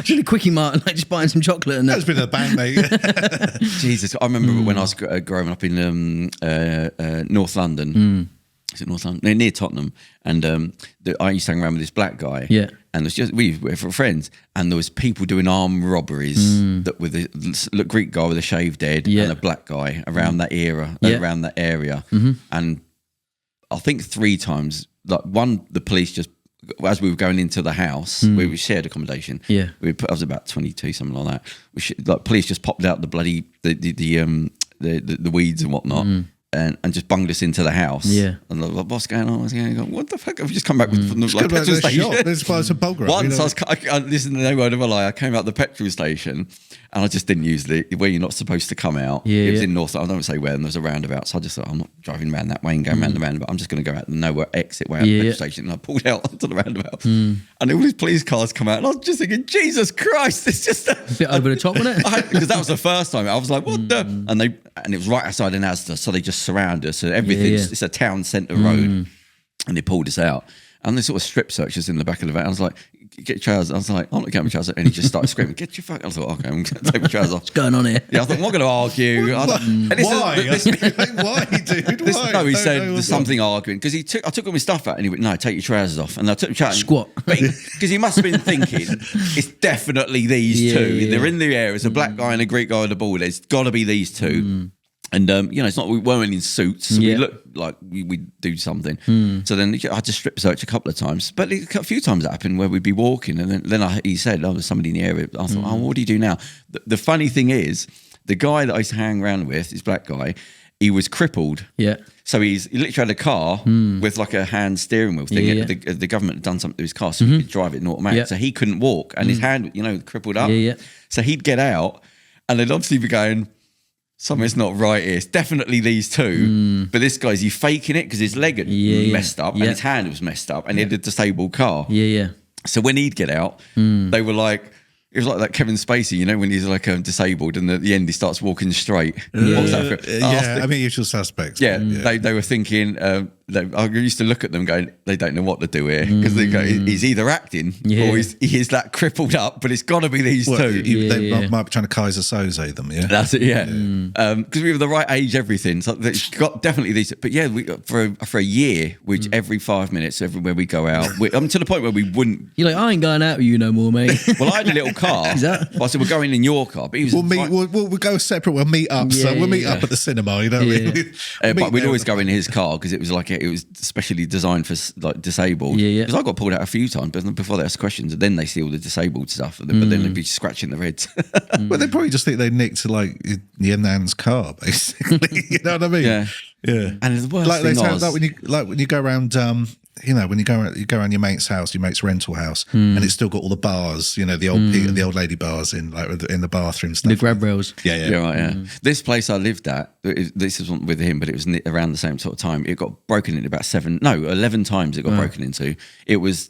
Speaker 3: Really quickie Martin, just buying some chocolate. And
Speaker 2: that's been a bang, mate.
Speaker 1: Jesus, I remember when I was growing up in North London. Is it North London? Near Tottenham, and I used to hang around with this black guy.
Speaker 3: Yeah,
Speaker 1: and we were friends, and there was people doing armed robberies that with a Greek guy with a shaved head and a black guy around that era, around that area, and I think 3 times. The police just, as we were going into the house, we shared accommodation.
Speaker 3: Yeah,
Speaker 1: I was about 22, something like that. Police just popped out the bloody the weeds and whatnot. And just bunged us into the house. Yeah. And like, what's going on? What the fuck? Have we just come back from the petrol station?
Speaker 2: Let's buy some bulgur.
Speaker 1: Once I listen to no word of a lie, I came out the petrol station and I just didn't use where you're not supposed to come out. Yeah, it was in North, I don't say where, and there was a roundabout. So I just thought, I'm not driving around that way and going around the roundabout. I'm just going to go out the nowhere exit way out the petrol station. And I pulled out onto the roundabout. And all these police cars come out. And I was just thinking, Jesus Christ, it's just
Speaker 3: a bit over the top, wasn't it?
Speaker 1: Because that was the first time. I was like, what the? And it was right outside an Asda. So they just surround us. So everything's, it's a town centre road. And they pulled us out. And they sort of strip searches in the back of the van. I was like, get your trousers. I was like, I'm not getting my trousers. And he just started screaming, get your fuck. I thought, okay, I'm going to take my trousers off.
Speaker 3: What's going on here?
Speaker 1: Yeah, I thought, I'm not going to argue.
Speaker 2: Why, dude? Why?
Speaker 1: No, he said there's something arguing. Because I took all my stuff out and he went, no, take your trousers off. And I took my trousers.
Speaker 3: Squat.
Speaker 1: Because he must have been thinking, it's definitely these two.
Speaker 3: Yeah.
Speaker 1: They're in the air. It's a black guy and a Greek guy with a ball. It's got to be these two. And, it's not, we weren't in suits. So we looked like we do something. So then I had to strip search a couple of times. But a few times that happened where we'd be walking. And then he said, there's somebody in the area. I thought, what do you do now? The funny thing is, the guy that I used to hang around with, this black guy, he was crippled. Yeah. So he literally had a car with like a hand steering wheel thing. Yeah. The government had done something to his car so he could drive it in automatic. Yeah. So he couldn't walk. And his hand, crippled up. Yeah. So he'd get out and they'd obviously be going, something's not right here. It's definitely these two. But this guy's, he's faking it because his leg had messed up and his hand was messed up and he had a disabled car. Yeah. So when he'd get out, they were like, it was like that Kevin Spacey, when he's like disabled and at the end he starts walking straight. What was that for?
Speaker 2: I mean, usual suspects.
Speaker 1: Yeah, they were thinking, I used to look at them going, they don't know what to do here. Because they go, he's either acting or he is that crippled up, but it's got to be these two.
Speaker 2: They might be trying to Kaiser Soze them, yeah?
Speaker 1: That's it, yeah. Because we were the right age, everything. So it's got definitely these. But yeah, for a year, which every 5 minutes, everywhere we go out, to the point where we wouldn't.
Speaker 3: You're like, I ain't going out with you no more, mate.
Speaker 1: Well, I had a little car. I said, we're going in your car. But he was
Speaker 2: we'll go separate. We'll meet up. So we'll meet up at the cinema.
Speaker 1: But we'd always go in his car because it was like it was specially designed for like disabled. Because I got pulled out a few times, but before they ask questions, and then they see all the disabled stuff, but then they'd be scratching their heads.
Speaker 2: Well, they probably just think they nicked like your nan's car, basically. You know what I mean? Yeah.
Speaker 1: And the worst thing was,
Speaker 2: when you go around. When you go around your mate's house, your mate's rental house, and it's still got all the bars, the old lady bars in the bathroom stuff.
Speaker 3: The grab rails.
Speaker 1: Yeah. This place I lived at, this wasn't with him, but it was around the same sort of time. It got broken into about 11 times. It got broken into. It was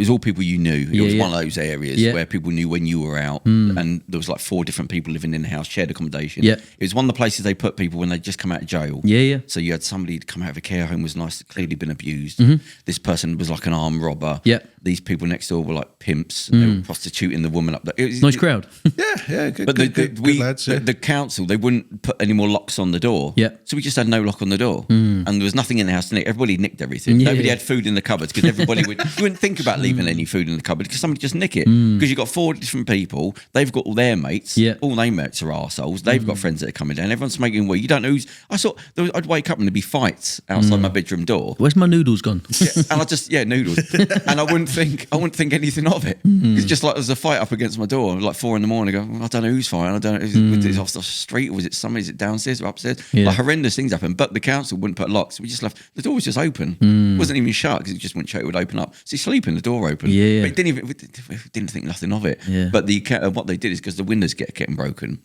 Speaker 1: all people you knew. It was one of those areas where people knew when you were out, and there was like 4 different people living in the house, shared accommodation. It was one of the places they put people when they just come out of jail. So you had somebody come out of a care home, was nice, clearly been abused. This person was like an armed robber. these people next door were like pimps. And they were prostituting the woman up there. It was,
Speaker 3: nice crowd.
Speaker 2: Yeah, good,
Speaker 1: but
Speaker 2: good lads. Yeah.
Speaker 1: The council, they wouldn't put any more locks on the door.
Speaker 3: Yeah.
Speaker 1: So we just had no lock on the door. And there was nothing in the house to nick. Everybody nicked everything. Nobody had food in the cupboards because everybody you wouldn't think about leaving any food in the cupboard because somebody just nick it. Because you've got 4 different people. They've got all their mates.
Speaker 3: Yeah.
Speaker 1: All their mates are arseholes. They've got friends that are coming down. Everyone's smoking weed. You don't know who's... I'd wake up and there'd be fights outside my bedroom door.
Speaker 3: Where's my noodles gone?
Speaker 1: And I just, noodles. And I wouldn't think anything of it. It's just like there's a fight up against my door, like 4 a.m. I go, I don't know who's fighting. I don't know, is it off the street or was it somebody? Is it downstairs or upstairs?
Speaker 3: Yeah.
Speaker 1: Like horrendous things happen. But the council wouldn't put locks. We just left, the door was just open. It wasn't even shut because it just wouldn't show it would open up. So you sleep in the door open.
Speaker 3: Yeah.
Speaker 1: But we didn't think nothing of it.
Speaker 3: Yeah.
Speaker 1: But what they did is because the windows getting broken,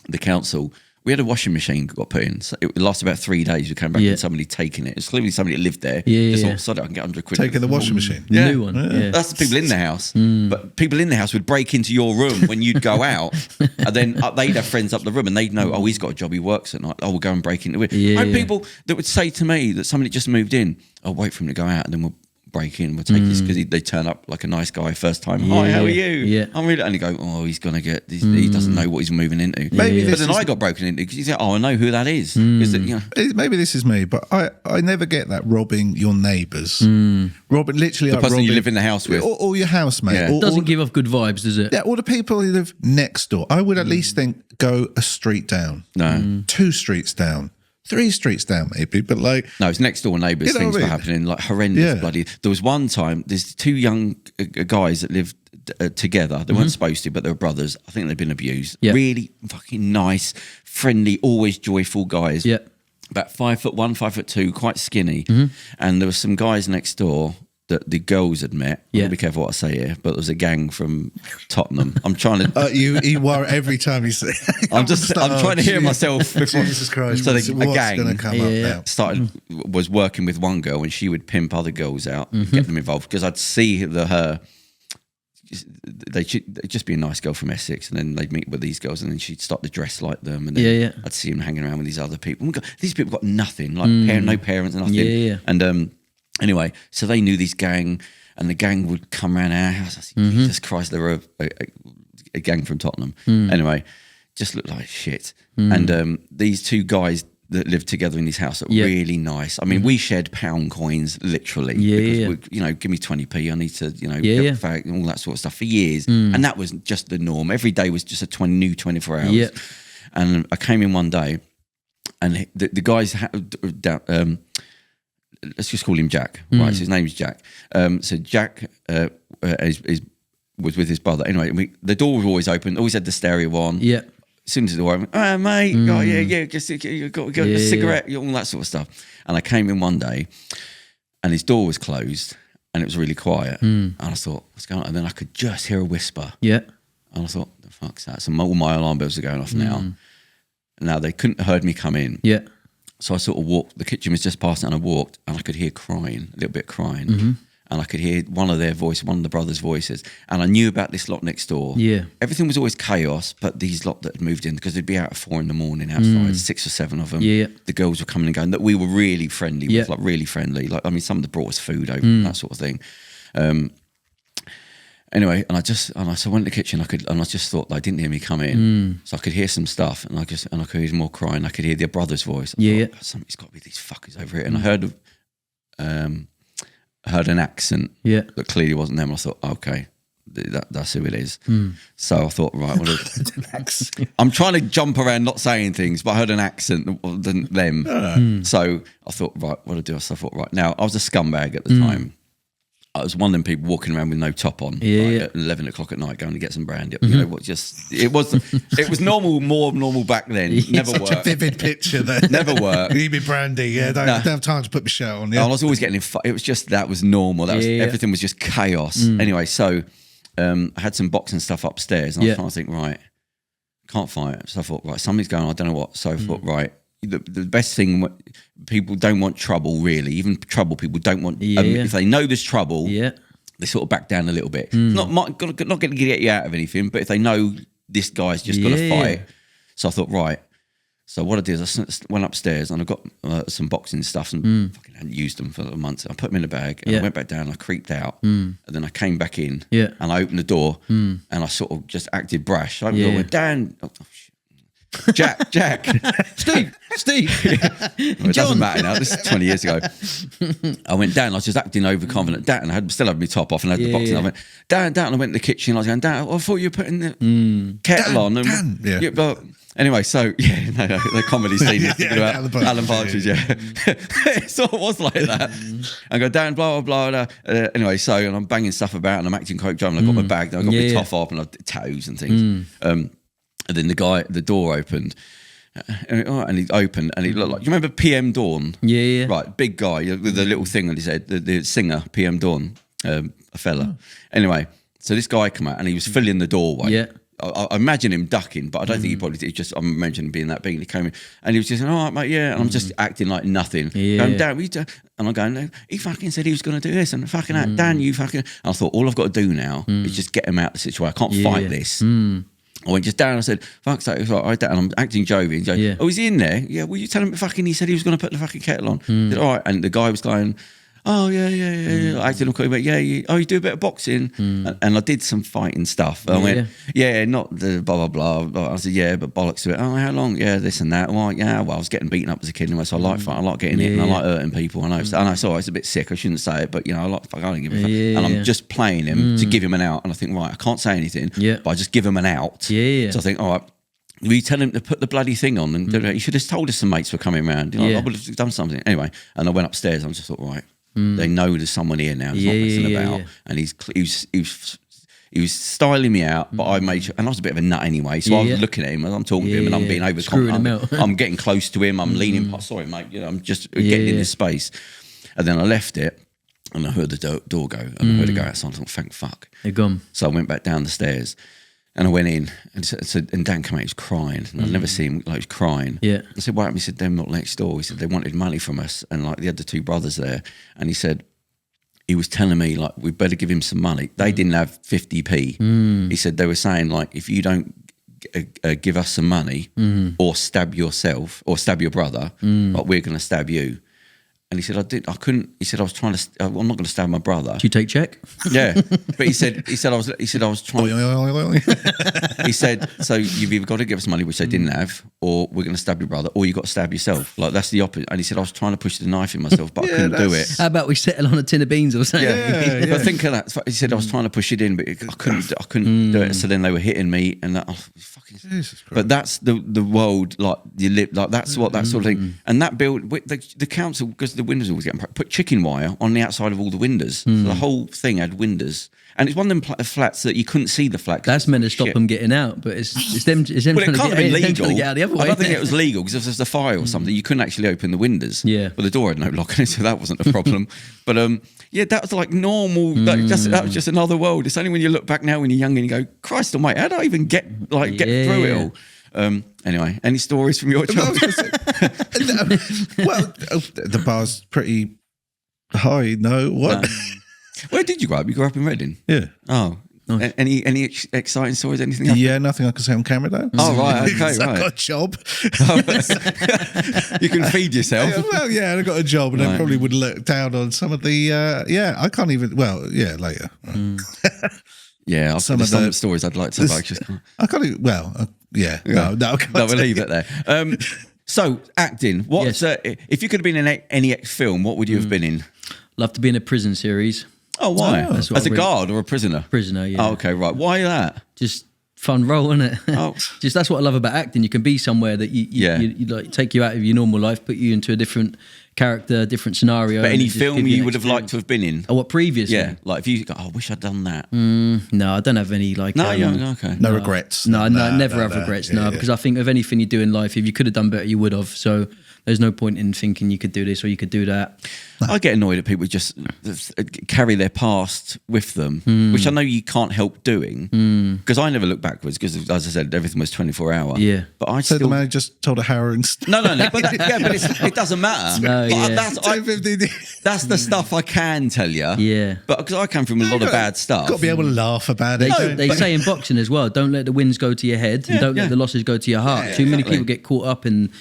Speaker 1: the council, we had a washing machine got put in. So it lasted about 3 days. We came back and somebody taking it. It's clearly somebody that lived there. Just thought, sorry, I can get £100.
Speaker 2: Taking the washing machine.
Speaker 3: The new one. Yeah.
Speaker 1: That's the people in the house. But people in the house would break into your room when you'd go out. And then they'd have friends up the room and they'd know, oh, he's got a job, he works at night. Oh, we'll go and break into it. I had people that would say to me that somebody just moved in, I'll wait for him to go out and then we'll break in, we'll take this because they turn up like a nice guy first time. Hi, how are you?
Speaker 3: Yeah.
Speaker 1: I'm really, and you go, oh, he's gonna get this. He doesn't know what he's moving into.
Speaker 2: Maybe
Speaker 1: but then I got broken into because you say, oh, I know who that is.
Speaker 2: Maybe this is me, but I never get that robbing your neighbours. Robbing literally
Speaker 1: the person you live in the house with,
Speaker 2: or your housemate.
Speaker 1: Yeah.
Speaker 3: Doesn't give off good vibes, does it?
Speaker 2: Yeah, or the people who live next door. I would at least think go a street down, 2 streets down. 3 streets down, maybe, but like...
Speaker 1: No, it's next door neighbours, things were happening, like horrendous bloody... There was one time, there's 2 young guys that lived together. They weren't supposed to, but they were brothers. I think they'd been abused. Yeah. Really fucking nice, friendly, always joyful guys.
Speaker 3: Yeah.
Speaker 1: About 5'1", 5'2", quite skinny. And there were some guys next door that the girls had met. I've got to be careful what I say here, but there was a gang from Tottenham. I'm trying to...
Speaker 2: you worry every time you say...
Speaker 1: I'm trying to hear myself before...
Speaker 2: Jesus Christ.
Speaker 1: So
Speaker 2: what's going to come up now?
Speaker 1: Was working with one girl and she would pimp other girls out and get them involved because I'd see her... They'd just be a nice girl from Essex and then they'd meet with these girls and then she'd start to dress like them and then I'd see them hanging around with these other people. These people got nothing, like no parents and nothing. And anyway, so they knew this gang and the gang would come around our house. I said, Jesus Christ, they were a gang from Tottenham. Anyway, just looked like shit. And these 2 guys that lived together in this house are really nice. I mean, we shared pound coins literally. Because we, give me 20p. I need to, get fag and all that sort of stuff for years. And that was just the norm. Every day was just a new 24 hours. And I came in one day and the guys let's just call him Jack, right? So his name's Jack. So Jack was with his brother. Anyway, the door was always open. Always had the stereo on. Yeah. As soon as the door opened, oh mate, just you got a cigarette, all that sort of stuff. And I came in one day, and his door was closed, and it was really quiet. And I thought, what's going on? And then I could just hear a whisper. Yeah. And I thought, the fuck's that? So all my alarm bells are going off now. Now they couldn't have heard me come in. Yeah. So I sort of walked, the kitchen was just past it and I walked and I could hear crying, a little bit of crying. And I could hear one of the brothers' voices. And I knew about this lot next door. Yeah. Everything was always chaos, but these lot that had moved in, because they'd be out at 4 a.m. outside, 6 or 7 of them. Yeah. The girls were coming and going, that we were really friendly with, like really friendly. Like, I mean, some of them brought us food over, that sort of thing. Anyway, so I went to the kitchen. I just thought they didn't hear me come in, so I could hear some stuff, and I could hear more crying. I could hear their brother's voice. I thought, somebody's got to be these fuckers over here. And I heard an accent that clearly wasn't them. I thought, okay, that's who it is. So I thought, right, I'm trying to jump around, not saying things, but I heard an accent than them. So I thought, right, what do I do? So I thought, right, now I was a scumbag at the time. I was one of them people walking around with no top on, at 11 o'clock at night, going to get some brandy. You know what? It was normal, more normal back then. Never worked.
Speaker 2: Such a vivid picture there.
Speaker 1: Never worked.
Speaker 2: Need me brandy. Yeah, don't have time to put my shirt on. Yeah.
Speaker 1: I was always getting in. It was just that was normal. Everything was just chaos. Anyway, so I had some boxing stuff upstairs, and I was trying to think, right, can't fight it. So I thought, right, something's going on. I don't know what. So I thought, right. The best thing, people don't want trouble really. Even trouble, people don't want. If they know there's trouble, they sort of back down a little bit. Not going to get you out of anything, but if they know this guy's just got to fight, so I thought, right, So what I did is I went upstairs and I got some boxing stuff and fucking hadn't used them for months. I put them in a bag and I went back down and I creeped out. And then I came back in and I opened the door and I sort of just acted brash. I opened the door and went, Dan, oh, shit. Jack,
Speaker 3: Steve.
Speaker 1: It doesn't matter now. This is 20 years ago. I went down. I was just acting overconfident. Dan, I still had my top off and I had the boxing. I went Dan. I went in the kitchen. I was going, Dan, I thought you were putting the kettle on. And,
Speaker 2: Dan.
Speaker 1: But anyway, so the comedy scene is about Alan Partridge. So it was like that. I go, Dan, blah blah blah. Anyway, so and I'm banging stuff about and I'm acting quite drunk. And I got my bag. I got my top off and I did tattoos and things. And then the door opened, and he opened, and he looked like, you remember PM Dawn?
Speaker 3: Yeah.
Speaker 1: Right, big guy with the little thing on his head, the singer, PM Dawn, a fella. Anyway, so this guy came out, and he was filling the doorway.
Speaker 3: Yeah.
Speaker 1: I imagine him ducking, but I don't think he probably did. Just I'm imagining him being that big, and he came in, and he was just, all right, mate, yeah. And I'm just acting like nothing. Going, Dan, and I'm going, he fucking said he was going to do this, and fucking Dan, you fucking. And I thought, all I've got to do now is just get him out of the situation. I can't fight this. I went just down and I said, fuck's sake, it's all right, Dan. And I'm acting jovial. He's like, oh, is he in there? Yeah, will you tell him fucking he said he was going to put the fucking kettle on? I said, all right. And the guy was going, oh, yeah. I acted cool, but you do a bit of boxing. And I did some fighting stuff. I went, not the blah, blah, blah. I said, yeah, but bollocks to it. Oh, how long? Yeah, this and that. Well, I was getting beaten up as a kid anyway, so I like fighting. I like getting hit and I like hurting people. I know, sorry, it's a bit sick. I shouldn't say it, but, I like fuck, I don't give a fuck. And I'm just playing him to give him an out. And I think, right, I can't say anything, but I just give him an out. So I think, all right, will you tell him to put the bloody thing on? And he should have told us some mates were coming around. I would have done something. Anyway, and I went upstairs. I just thought, right, they know there's someone here now. He's not messing about. And he was styling me out, but I made sure, and I was a bit of a nut anyway. So I was looking at him as I'm talking to him, and I'm being overconfident. I'm getting close to him. I'm leaning. Sorry, mate. I'm just getting in this space. And then I left it, and I heard the door go, and I heard it go outside. I thought, thank fuck.
Speaker 3: They're gone.
Speaker 1: So I went back down the stairs. And I went in, and Dan came out, he was crying. And I'd never seen him, he was crying. I said, what happened? He said, they're not next door. He said, they wanted money from us. And they had the two brothers there. And he said, he was telling me, we better give him some money. They didn't have 50p. He said, they were saying, if you don't give us some money or stab yourself or stab your brother, we're going to stab you. And he said, I couldn't. He said, I was trying to. I'm not going to stab my brother.
Speaker 3: Do you take check?
Speaker 1: Yeah, but he said, I was trying. He said, so you've either got to give us money, which they didn't have, or we're going to stab your brother, or you got to stab yourself. That's the opposite. And he said, I was trying to push the knife in myself, but I couldn't do it.
Speaker 3: How about we settle on a tin of beans or something?
Speaker 1: But think of that. He said, I was trying to push it in, but I couldn't do it. So then they were hitting me, and fucking. Jesus Christ. But that's the world. You live that's what that sort of thing. And that build the council, because the windows always getting put chicken wire on the outside of all the windows. So the whole thing had windows, and it's one of them flats that you couldn't see the flat.
Speaker 3: That's meant to stop them getting out, but it's them. It's them
Speaker 1: well,
Speaker 3: trying
Speaker 1: it can't have been legal.
Speaker 3: To get out the other way.
Speaker 1: I don't think it was legal because if there's a fire or something, you couldn't actually open the windows.
Speaker 3: Yeah,
Speaker 1: but the door had no lock on it, so that wasn't a problem. But that was normal. That was just another world. It's only when you look back now when you're young and you go, Christ almighty, how did I even get through it all? Anyway, any stories from your childhood?
Speaker 2: Well, the bar's pretty high. No, what?
Speaker 1: No. Where did you grow up? You grew up in Reading?
Speaker 2: Yeah.
Speaker 1: Oh. Nice. Any exciting stories? Anything?
Speaker 2: Yeah, nothing I can say on camera though.
Speaker 1: Oh right, okay,
Speaker 2: right. I got a job.
Speaker 1: You can feed yourself.
Speaker 2: Yeah, I got a job, and I probably would look down on some of the. I can't even. Well, later.
Speaker 1: Yeah, I've some stories I'd like to. I
Speaker 2: can't even. Well, No, I can't.
Speaker 1: No, we'll leave it there. So acting. What's if you could have been in any film, what would you have been in?
Speaker 3: Love to be in a prison series.
Speaker 1: Oh, why? As a guard or a prisoner?
Speaker 3: Prisoner, yeah.
Speaker 1: Oh, okay, right. Why that?
Speaker 3: Just fun role, isn't it?
Speaker 1: Oh.
Speaker 3: Just that's what I love about acting. You can be somewhere that you take you out of your normal life, put you into a different character, different scenario.
Speaker 1: But any film you would have liked to have been in?
Speaker 3: Oh, what previously?
Speaker 1: Yeah, if you go, I wish I'd done that.
Speaker 3: No, I don't have any
Speaker 2: okay. No regrets.
Speaker 3: No, never have regrets. No, because I think of anything you do in life, if you could have done better, you would have. So There's no point in thinking you could do this or you could do that.
Speaker 1: I get annoyed at people who just carry their past with them, which I know you can't help doing, because I never look backwards, because as I said, everything was 24 hour.
Speaker 3: Yeah.
Speaker 1: But I
Speaker 2: so the man just told a harrowing story.
Speaker 1: No, but it doesn't matter.
Speaker 3: No,
Speaker 1: but
Speaker 3: yeah.
Speaker 1: that's the stuff I can tell you.
Speaker 3: Yeah.
Speaker 1: But because I come from a lot of bad stuff.
Speaker 2: Got to be able to laugh about it.
Speaker 3: They say in boxing as well, don't let the wins go to your head and don't let the losses go to your heart. Too many people get caught up in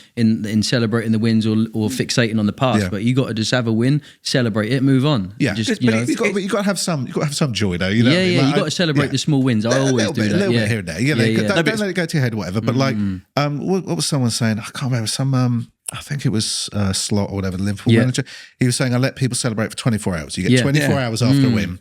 Speaker 3: celebrating the wins or fixating on the past, but you got to just have a win, celebrate it, move on.
Speaker 2: Yeah,
Speaker 3: just,
Speaker 2: you got to have some you got to have some joy though. You know,
Speaker 3: you got to celebrate the small wins. I always do that.
Speaker 2: A little bit here and there. Don't let it go to your head or whatever. But like, what was someone saying? I can't remember. I think it was Slot or whatever, the Liverpool manager. He was saying, I let people celebrate for 24 hours. You get 24 hours after a win.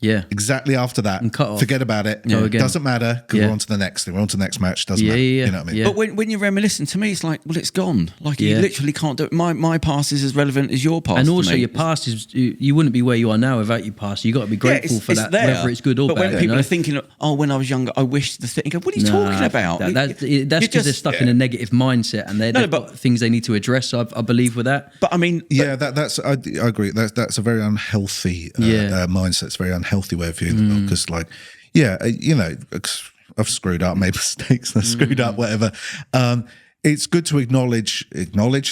Speaker 3: Yeah.
Speaker 2: Exactly after that, forget about it.
Speaker 3: Go again.
Speaker 2: Doesn't matter, because we're on to the next thing. We're on to the next match. Doesn't matter. You know what I mean?
Speaker 1: But when you're reminiscing, to me, it's like, well, it's gone. Like, you literally can't do it. My past is as relevant as your past.
Speaker 3: And also, your past is, you wouldn't be where you are now without your past. You got to be grateful for that,
Speaker 1: there.
Speaker 3: whether it's good or bad.
Speaker 1: But when people are thinking, when I was younger, I wish the thing, you go, what are you talking about?
Speaker 3: That's because they're stuck in a negative mindset and they've got things they need to address, I believe, with that.
Speaker 1: But I mean,
Speaker 2: that's I agree. That's a very unhealthy mindset. It's a very unhealthy way of viewing it, because like, you know, I've screwed up, made mistakes, I've screwed up, whatever. It's good to acknowledge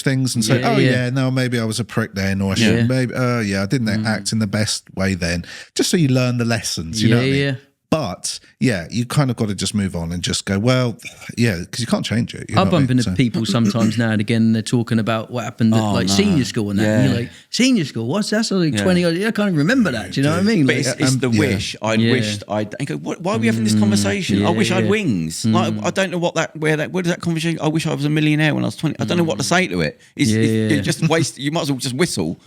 Speaker 2: things and say, no, maybe I was a prick then, or I should, maybe, I didn't act in the best way then, just so you learn the lessons, you know what I mean? But you kind of got to just move on and just go, well, because you can't change it.
Speaker 3: I bump into people sometimes now and again, and they're talking about what happened at senior school and that. And you're like, senior school? What's that? So like 20 odd, I can't even remember that. Do you know what I mean?
Speaker 1: But it's the wish. I wished I'd go, why are we having this conversation? I wish I had wings. Like, I don't know where does that conversation, I wish I was a millionaire when I was 20. I don't know what to say to it. You just waste, you might as well just whistle.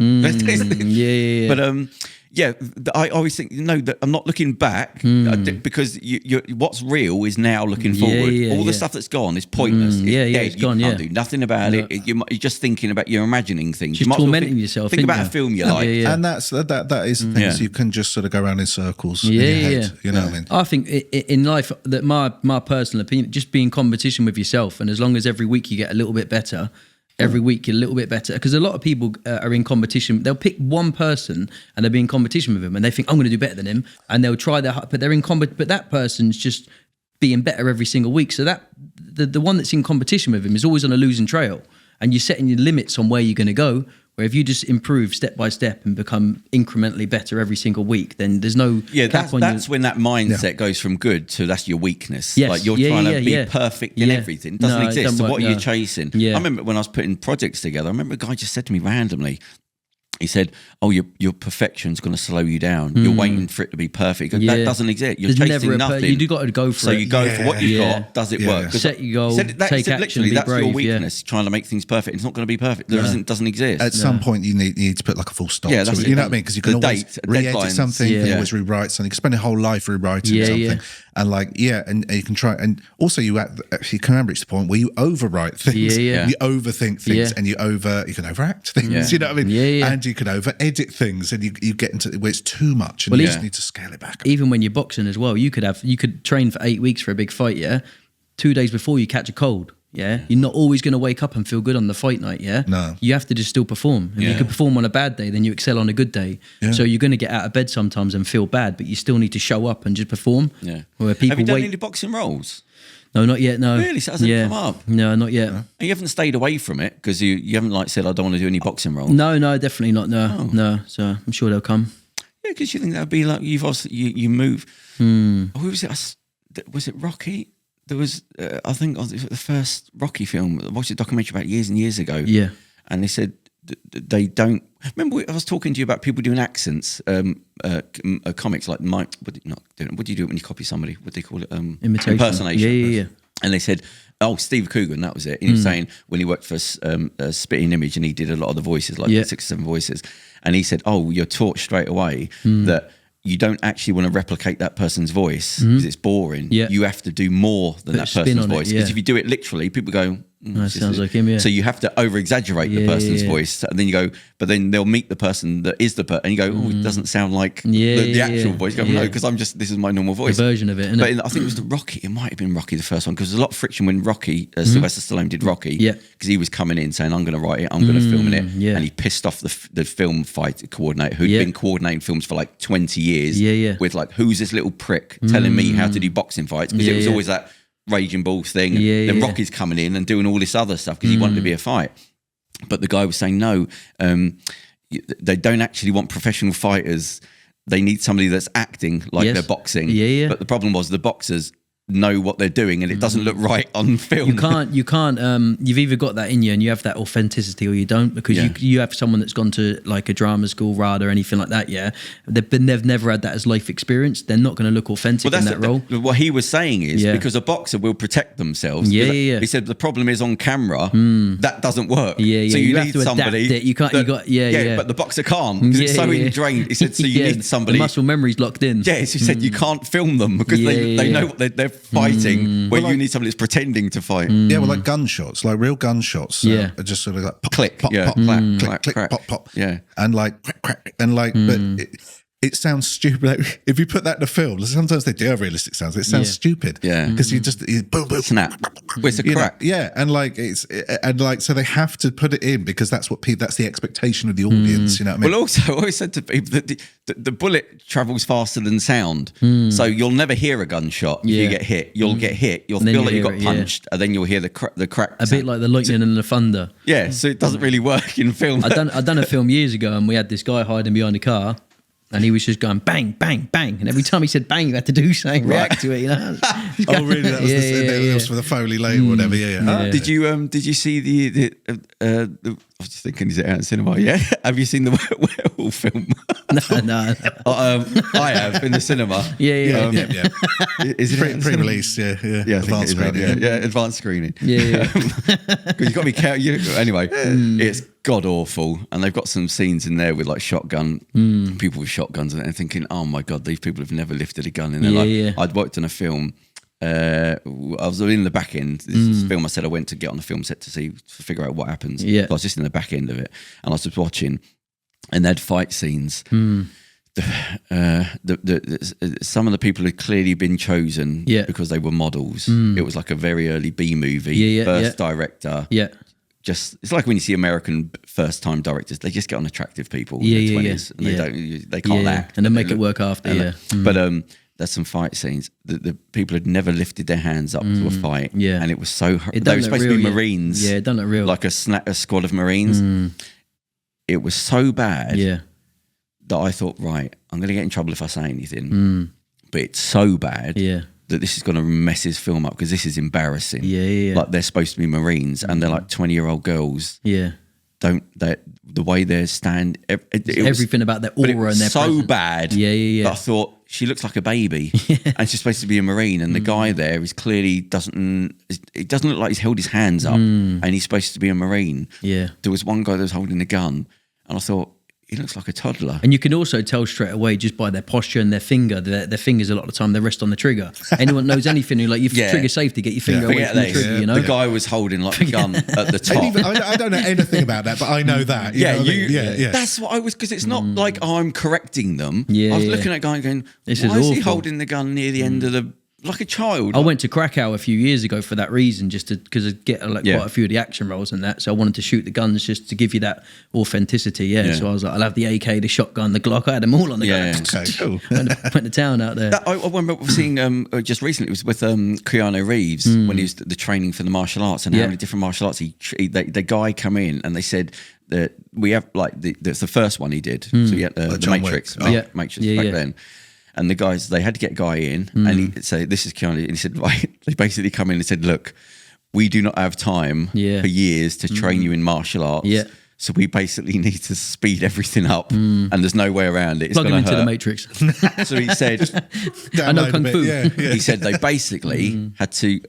Speaker 1: But I always think, that I'm not looking back, because what's real is now looking forward. All the stuff that's gone is pointless.
Speaker 3: It's gone.
Speaker 1: You can't do nothing about it. You're just thinking about, you're imagining things.
Speaker 3: Just tormenting yourself.
Speaker 1: Think about a film you like.
Speaker 2: And that is the thing, you can just sort of go around in circles in your head. You know what I mean?
Speaker 3: I think in life, that my personal opinion, just be in competition with yourself, and as long as every week you get a little bit better, every week you're a little bit better, because a lot of people are in competition. They'll pick one person and they'll be in competition with him, and they think, I'm going to do better than him, and they'll try their hard, but they're in but that person's just being better every single week. So that the one that's in competition with him is always on a losing trail, and you're setting your limits on where you're going to go. Where if you just improve step by step and become incrementally better every single week, then there's no cap on
Speaker 1: that's when that mindset goes from good to that's your weakness. Like you're trying to be perfect in everything. It doesn't exist. So what are you chasing? I remember when I was putting projects together, I remember a guy just said to me randomly, he said, your perfection's going to slow you down. You're waiting for it to be perfect. That doesn't exist. You're chasing nothing.
Speaker 3: You do got to go for it.
Speaker 1: So you go for what you've got. Does it work?
Speaker 3: Set your goal, take action, be
Speaker 1: that's
Speaker 3: brave.
Speaker 1: Your weakness, trying to make things perfect. It's not going to be perfect. It doesn't exist.
Speaker 2: At some point, you need to put like a full stop to it. You know what I mean? Because you can always re-edit something, you can always rewrite something. You can spend your whole life rewriting something. And like, and you can try, and also you can reach the point where you overwrite things, you overthink things, and you can overact things, you know what I mean? And you can over edit things, and you get into where it's too much, and you just need to scale it back.
Speaker 3: Even when you're boxing as well, you could train for 8 weeks for a big fight, 2 days before you catch a cold. You're not always going to wake up and feel good on the fight night.
Speaker 2: No, you have
Speaker 3: to just still perform. If you can perform on a bad day, then you excel on a good day. So you're going to get out of bed sometimes and feel bad, but you still need to show up and just perform. Where people
Speaker 1: have you done any boxing roles?
Speaker 3: No, not yet. No,
Speaker 1: really, so it hasn't come up.
Speaker 3: No, not yet.
Speaker 1: And you haven't stayed away from it because you haven't like said I don't want to do any boxing roles.
Speaker 3: No, definitely not. No. So I'm sure they'll come.
Speaker 1: Yeah, because you think that'd be like you've also you move. Who was it? Was it Rocky? There was, I think, the first Rocky film. I watched a documentary about years and years ago. Yeah, and they said they don't. Remember, I was talking to you about people doing accents, comics like Mike. What do you do when you copy somebody? What do they call it?
Speaker 3: Imitation,
Speaker 1: impersonation.
Speaker 3: Yeah.
Speaker 1: And they said, Steve Coogan, that was it. And he was saying when he worked for Spitting Image, and he did a lot of the voices, like 6 or 7 voices. And he said, you're taught straight away that you don't actually want to replicate that person's voice because it's boring. You have to do more than that person's voice. Because if you do it literally, people go,
Speaker 3: That sounds like him, yeah.
Speaker 1: So you have to over-exaggerate the person's voice, and then you go, but then they'll meet the person that is the person, and you go, oh, it doesn't sound like the actual voice. You go, no, because this is my normal voice.
Speaker 3: The version of it,
Speaker 1: but I think it was it might have been Rocky, the first one, because there's a lot of friction when Sylvester Stallone did Rocky, because he was coming in saying, I'm going to write it, I'm going to film it, and he pissed off the film fight coordinator, who'd been coordinating films for like 20 years, with like, who's this little prick telling me how to do boxing fights, because it was always that Raging Bulls thing, then Rocky's coming in and doing all this other stuff because he wanted to be a fight. But the guy was saying no, they don't actually want professional fighters. They need somebody that's acting like they're boxing. But the problem was the boxers know what they're doing and it doesn't look right on film.
Speaker 3: You can't you've either got that in you and you have that authenticity or you don't, because you have someone that's gone to like a drama school, RADA or anything like that, they've never had that as life experience. They're not going to look authentic in that role.
Speaker 1: What he was saying is because a boxer will protect themselves. He said the problem is on camera that doesn't work. So you need somebody but the boxer can't because it's so ingrained. He said so you need somebody,
Speaker 3: the muscle memory's locked in.
Speaker 1: He said you can't film them because they know what they're fighting, where you need somebody that's pretending to fight.
Speaker 2: Well, like gunshots, like real gunshots, are just sort of like pop,
Speaker 1: click,
Speaker 2: pop, pop, click, click, pop, pop, and like crack, crack, and like, but it sounds stupid. Like, if you put that in a film, sometimes they do have realistic sounds. It sounds stupid, because you boom, boom,
Speaker 1: snap. It's a crack,
Speaker 2: and like so they have to put it in because that's the expectation of the audience. You know what I mean?
Speaker 1: Well, also, I always said to people that the bullet travels faster than sound, so you'll never hear a gunshot. If you get hit, you'll get hit. You'll feel like you got punched, and then you'll hear the crack.
Speaker 3: A bit like the lightning and the thunder.
Speaker 1: So it doesn't really work in film.
Speaker 3: I done a film years ago, and we had this guy hiding behind a car. And he was just going bang, bang, bang. And every time he said bang, you had to do something, react to it, you know?
Speaker 2: Oh, really? That was that was for the Foley Lane or whatever,
Speaker 1: Did you see the I was just thinking, is it out in cinema? Yeah. Have you seen the werewolf film?
Speaker 3: No.
Speaker 1: I have, in the cinema.
Speaker 2: Is it pre-release? Advanced screening.
Speaker 1: Advanced screening. Because you've got to be careful. Anyway, it's god awful, and they've got some scenes in there with like shotgun people with shotguns, and thinking, oh my god, these people have never lifted a gun in their life. I'd worked on a film. I was in the back end. This is a film I said I went to get on the film set to figure out what happens. I was just in the back end of it, and I was just watching, and they had fight scenes. Some of the people had clearly been chosen because they were models. It was like a very early B movie, first director. It's like when you see American first-time directors, they just get on attractive people in their 20s, and they can't act,
Speaker 3: and then make it work after.
Speaker 1: But there's some fight scenes. The people had never lifted their hands up to a fight, and it was so. They were supposed to be Marines,
Speaker 3: it done look real,
Speaker 1: like a squad of Marines. It was so bad that I thought, right, I'm going to get in trouble if I say anything. But it's so bad that this is going to mess his film up because this is embarrassing. Like they're supposed to be Marines and they're like 20-year-old girls. The way they stand,
Speaker 3: everything about their aura and their
Speaker 1: so
Speaker 3: presence.
Speaker 1: Bad. That I thought she looks like a baby, and she's supposed to be a Marine, and the guy there is clearly it doesn't look like he's held his hands up, and he's supposed to be a Marine. There was one guy that was holding a gun, and I thought, he looks like a toddler.
Speaker 3: And you can also tell straight away just by their posture and their finger. Their fingers a lot of the time they rest on the trigger. Anyone knows anything who like your trigger safety, get your finger away from the trigger. You know,
Speaker 1: the guy was holding like a gun at the top.
Speaker 2: I don't know anything about that, but I know that.
Speaker 1: That's what I was, because it's not like I'm correcting them. I was looking at a guy and going, why is he holding the gun near the end of the? Like a child.
Speaker 3: I went to Krakow a few years ago for that reason, just because I get quite a few of the action roles and that. So I wanted to shoot the guns just to give you that authenticity. So I was like, I'll have the AK, the shotgun, the Glock. I had them all on the gun.
Speaker 2: Okay, cool.
Speaker 3: Went to town out there.
Speaker 1: I remember seeing just recently. It was with Keanu Reeves when he was the training for the martial arts, and how many different martial arts the guy come in and they said that we have like that's the first one he did. So he had the Matrix, Matrix back then. And the guys, they had to get a guy in, and he'd say, this is Keanu. And he said, right, they basically come in and said, look, we do not have time for years to train you in martial arts. So we basically need to speed everything up, and there's no way around it. It's
Speaker 3: plug him into
Speaker 1: hurt.
Speaker 3: the Matrix.
Speaker 1: So he said,
Speaker 3: I know Kung Fu.
Speaker 1: He said they basically had to,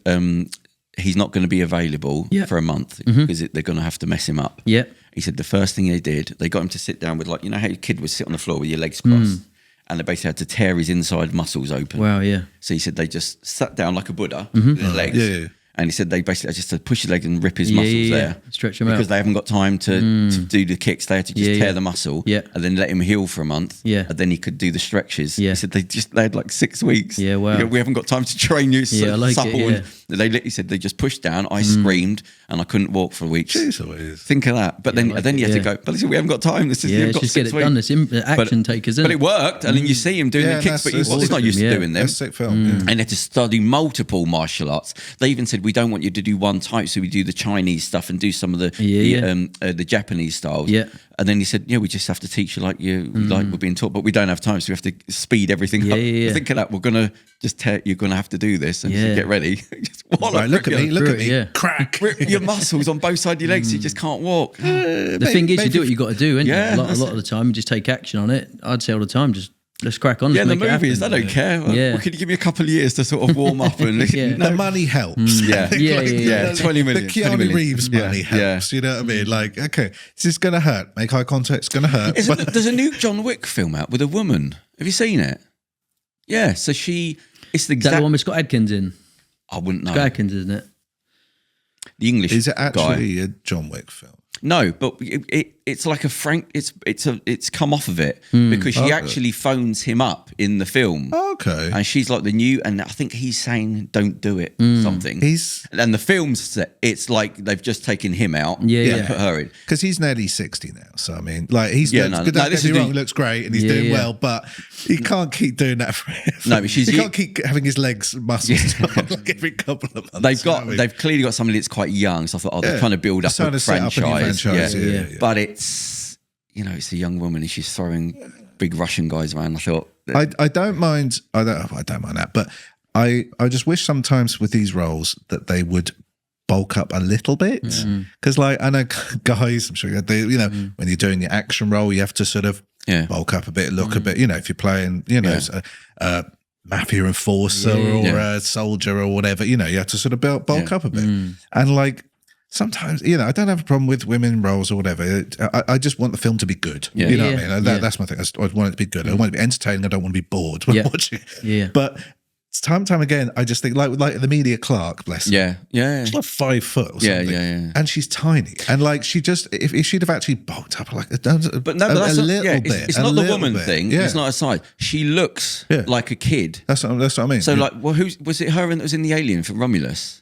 Speaker 1: he's not going to be available for a month because they're going to have to mess him up. He said the first thing they did, they got him to sit down with, like, you know how your kid would sit on the floor with your legs crossed? And they basically had to tear his inside muscles open.
Speaker 3: Wow,
Speaker 1: So he said they just sat down like a Buddha with his legs. And he said they basically just had to push his legs and rip his muscles there.
Speaker 3: Stretch them out.
Speaker 1: Because they haven't got time to do the kicks. They had to just tear the muscle and then let him heal for a month.
Speaker 3: Yeah.
Speaker 1: And then he could do the stretches. Yeah. He said they had like 6 weeks.
Speaker 3: Yeah, wow.
Speaker 1: We haven't got time to train you.
Speaker 3: I like
Speaker 1: supple.
Speaker 3: it,
Speaker 1: And they literally said they just pushed down. I screamed and I couldn't walk for weeks.
Speaker 2: Jeez,
Speaker 1: think of that. But then you have to go, but listen, we haven't got time. This is,
Speaker 3: let's just get it done. This action takers, isn't
Speaker 1: it? But it worked. And then you see him doing the kicks, but he's not used to doing them.
Speaker 2: That's a sick film.
Speaker 1: And they had to study multiple martial arts. They even said, we don't want you to do one type, so we do the Chinese stuff and do some of the Japanese styles.
Speaker 3: Yeah.
Speaker 1: And then he said, we just have to teach you like we're being taught, but we don't have time, so we have to speed everything up. Think of that. We're gonna you're gonna have to do this and get ready. Just
Speaker 2: right, look at me, crack.
Speaker 1: Rip your muscles on both sides of your legs. You just can't walk.
Speaker 3: The thing is, you do what you got to do, and a lot of the time, you just take action on it. I'd say all the time, just. Let's crack on.
Speaker 1: Yeah, the movies, they don't care. Well, could you give me a couple of years to sort of warm up? And
Speaker 2: the money helps.
Speaker 1: Yeah. 20 million.
Speaker 2: The Keanu Reeves money helps. You know what I mean? Like, okay, this is going to hurt. Make eye contact. It's going to hurt.
Speaker 1: There's a new John Wick film out with a woman. Have you seen it? Yeah. So it's the exact.
Speaker 3: Is that the one with Scott Adkins in?
Speaker 1: I wouldn't know.
Speaker 3: Scott Adkins, isn't it?
Speaker 1: The English.
Speaker 2: Is it actually
Speaker 1: guy.
Speaker 2: a John Wick film?
Speaker 1: No, but it's like a Frank. It's come off of it because she actually phones him up in the film.
Speaker 2: Okay,
Speaker 1: and she's like the new, and I think he's saying don't do it something. And the film's it's like they've just taken him out, and put her in
Speaker 2: because he's nearly 60 now. So I mean, like he's
Speaker 1: this is
Speaker 2: wrong. He looks great and he's doing well, but he can't keep doing that forever.
Speaker 1: No, but he
Speaker 2: can't keep having his legs muscles like every couple of months.
Speaker 1: They've clearly got somebody that's quite young. So I thought, they're trying to build up a franchise. But it's it's a young woman and she's throwing big Russian guys around. I thought
Speaker 2: I don't mind that, but I just wish sometimes with these roles that they would bulk up a little bit because like I know guys, I'm sure when you're doing your action role you have to sort of bulk up a bit, look a bit, if you're playing a mafia enforcer or a soldier or whatever, you have to sort of bulk up a bit and like sometimes, I don't have a problem with women roles or whatever. I just want the film to be good. What I mean? That's my thing. I want it to be good. I want it to be entertaining. I don't want to be bored when watching it.
Speaker 3: Yeah.
Speaker 2: But time and time again, I just think like the Emilia Clarke, bless her.
Speaker 1: Yeah.
Speaker 2: She's like 5 foot or something.
Speaker 1: Yeah.
Speaker 2: And she's tiny. And like she just, if she'd have actually bulked up like a little bit.
Speaker 1: It's not the woman thing. It's not a side. She looks like a kid.
Speaker 2: That's what I mean.
Speaker 1: So like, well, was it her that was in the Alien from Romulus?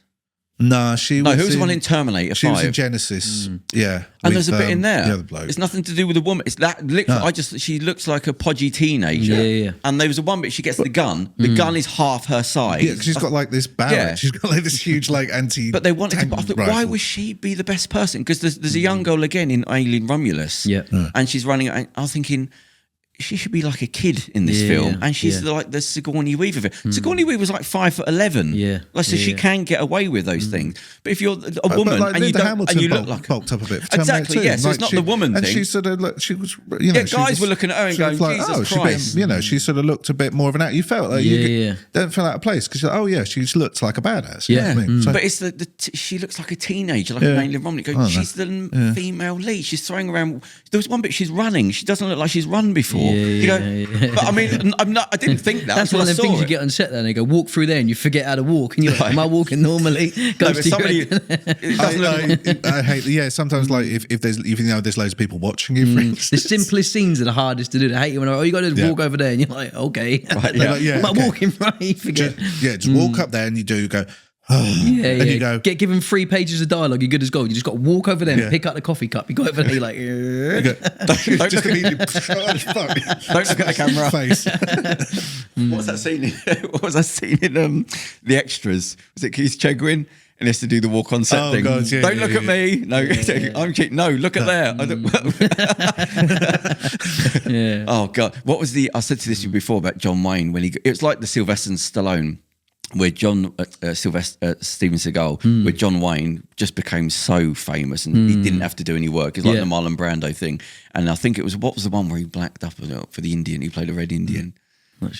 Speaker 2: No, she was.
Speaker 1: No, who was the one in Terminator 5?
Speaker 2: She was in Genesis. Yeah.
Speaker 1: And there's a bit in there.
Speaker 2: The other bloke.
Speaker 1: It's nothing to do with the woman. It's that literally, she looks like a podgy teenager.
Speaker 3: Yeah.
Speaker 1: And there was a one bit she gets the gun. The gun is half her size.
Speaker 2: Yeah, because she's got like this barrel. Yeah. She's got like this huge like anti.
Speaker 1: But they wanted to. I thought, why would she be the best person? Because there's a young girl again in Alien Romulus.
Speaker 3: Yeah.
Speaker 1: And she's running. I was thinking, she should be like a kid in this film, and she's like the Sigourney Weaver of it. Sigourney Weaver was like 5'11". So she can get away with those things. But if you're a woman and you look like
Speaker 2: bulked up a bit,
Speaker 1: exactly, so it's not the woman thing.
Speaker 2: And she sort of she was,
Speaker 1: guys were looking at her and going, Jesus Christ,
Speaker 2: she sort of looked a bit more of an. You felt like you don't feel out of place because she looks like a badass.
Speaker 1: But it's she looks like a teenager, like Marilyn Romney. She's the female lead. She's throwing around. There was one bit she's running. She doesn't look like she's run before. But I mean, I didn't think that.
Speaker 3: That's one of the things you get on set. Then they go walk through there, and you forget how to walk, and you're like, "Am I walking normally?"
Speaker 2: I hate. Yeah, sometimes like if there's there's loads of people watching you. For instance.
Speaker 3: The simplest scenes are the hardest to do. I hate it when you got to walk over there, and you're like, "Okay, am I walking right?" Forget.
Speaker 2: Just walk up there, and you do go.
Speaker 3: You go get given 3 pages of dialogue. You're good as gold. You just got to walk over there and pick up the coffee cup. You go over there, you're like,
Speaker 1: don't just immediately don't look at the camera.
Speaker 2: Face.
Speaker 1: What was that scene? What was that scene in The Extras? Was it Keith Chegwin? And he has to do the walk on set thing. God, don't look at me. No, I'm cheating. No, look at there. Oh God, what was I said to this before about John Wayne when it was like the Sylvester Stallone. Where Steven Seagal, where John Wayne just became so famous and he didn't have to do any work. It's like the Marlon Brando thing. And I think what was the one where he blacked up for the Indian? He played a red Indian.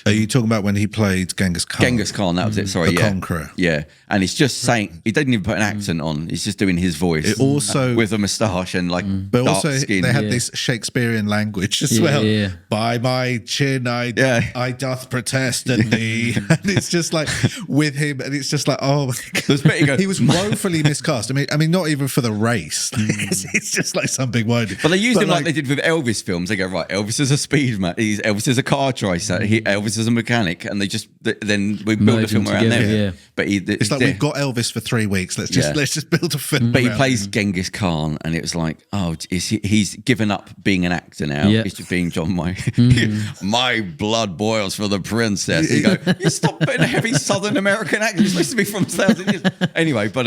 Speaker 2: Are you talking about when he played Genghis Khan?
Speaker 1: Genghis Khan, that was it. Sorry,
Speaker 2: the Conqueror.
Speaker 1: Yeah, and it's just saying he didn't even put an accent on. He's just doing his voice.
Speaker 2: It also
Speaker 1: with a moustache and like
Speaker 2: but
Speaker 1: dark
Speaker 2: also
Speaker 1: skin.
Speaker 2: they had this Shakespearean language as well. Yeah. By my chin, I doth protest and thee. And it's just like with him, and it's just like, oh my God. He was woefully miscast. I mean, not even for the race. It's just like something wide.
Speaker 1: But they used him like they did with Elvis films. They go, right, Elvis is a speedman. Elvis is a car chaser. Elvis is a mechanic, and they just then we build a film around them.
Speaker 3: Yeah.
Speaker 1: But
Speaker 2: it's like we've got Elvis for 3 weeks. Let's just build a film.
Speaker 1: But he plays Genghis Khan, and it was like, oh, he's given up being an actor now.
Speaker 3: Yeah.
Speaker 1: He's just being John Wayne. My blood boils for the princess. You go, you stop putting a heavy Southern American accent. You're supposed to be from 1,000 years. Anyway, but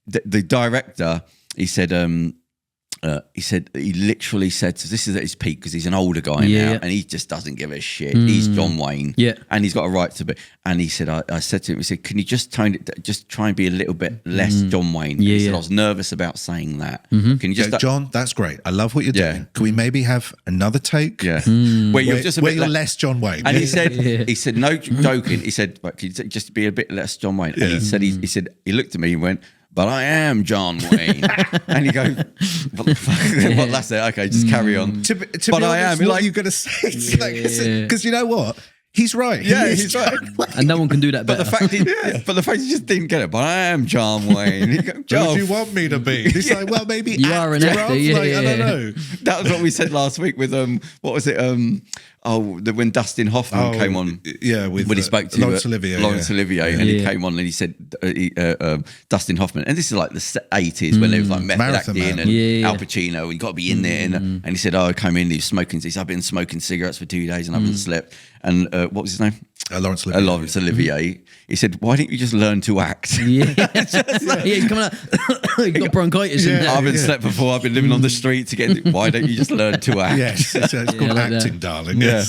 Speaker 1: the director, he said he literally said, so this is at his peak because he's an older guy now, and he just doesn't give a shit. He's John Wayne, and he's got a right to be. And he said, I said to him, he said, can you just try and be a little bit less John Wayne? He said, I was nervous about saying that. Can you just,
Speaker 2: John? That's great. I love what you're doing. Can we maybe have another take?
Speaker 1: Yeah, where you're just a bit
Speaker 2: less John Wayne.
Speaker 1: And he said, no joking. He said, but can you just be a bit less John Wayne? And he said, he looked at me and went, but I am John Wayne. And you go, well, that's it. Okay, just carry on.
Speaker 2: To but be honest, I am. What are you going to say? Because you know what? He's right.
Speaker 1: Yeah, he's right.
Speaker 3: And no one can do that better.
Speaker 1: But the fact he just didn't get it. But I am John Wayne. You go,
Speaker 2: what do you want me to be? He's like, well, maybe
Speaker 3: you are an actor.
Speaker 2: I don't know.
Speaker 1: That was what we said last week with what was it? When Dustin Hoffman came on,
Speaker 2: when
Speaker 1: he spoke to Laurence Olivier, and he came on and he said Dustin Hoffman, and this is like the 80s when there was like method acting and Al Pacino, and you got to be in there, and he said, I came in, he was smoking. He said, I've been smoking cigarettes for 2 days and I haven't slept. And what was his name?
Speaker 2: Laurence Olivier.
Speaker 1: Laurence Olivier. He said, why didn't you just learn to act?
Speaker 3: He's coming out. He's got bronchitis.
Speaker 1: I haven't slept before. I've been living on the streets again. Why don't you just learn to act?
Speaker 2: Yes, it's called acting, darling.
Speaker 1: Yeah.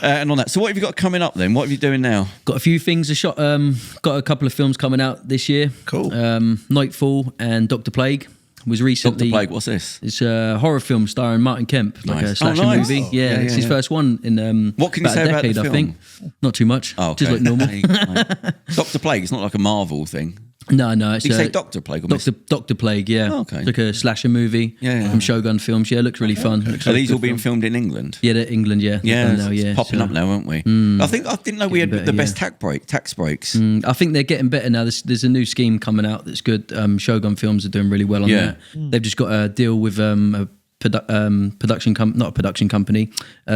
Speaker 1: And on that. So what have you got coming up then? What are you doing now?
Speaker 3: Got a few things. Got a couple of films coming out this year.
Speaker 2: Cool.
Speaker 3: Nightfall and Dr. Plague. Was recently.
Speaker 1: Dr. Plague, what's this?
Speaker 3: It's a horror film starring Martin Kemp, like a slasher movie.
Speaker 1: Oh,
Speaker 3: yeah, it's his first one in
Speaker 1: what can you say about the film?
Speaker 3: I think. Not too much.
Speaker 1: Oh, okay.
Speaker 3: Just like normal.
Speaker 1: Dr. Plague, it's not like a Marvel thing.
Speaker 3: No. It's
Speaker 1: Did you say Dr. Plague? Or
Speaker 3: Dr. Plague, yeah.
Speaker 1: Oh, okay.
Speaker 3: It's like a slasher movie from Shogun Films. Yeah, it looks really fun.
Speaker 1: Are these all being filmed in England?
Speaker 3: Yeah, they're England, yeah.
Speaker 1: Yeah, it's popping up now, aren't we? I didn't know we had the best tax breaks.
Speaker 3: I think they're getting better now. There's a new scheme coming out that's good. Shogun Films are doing really well on that. They've just got a deal with a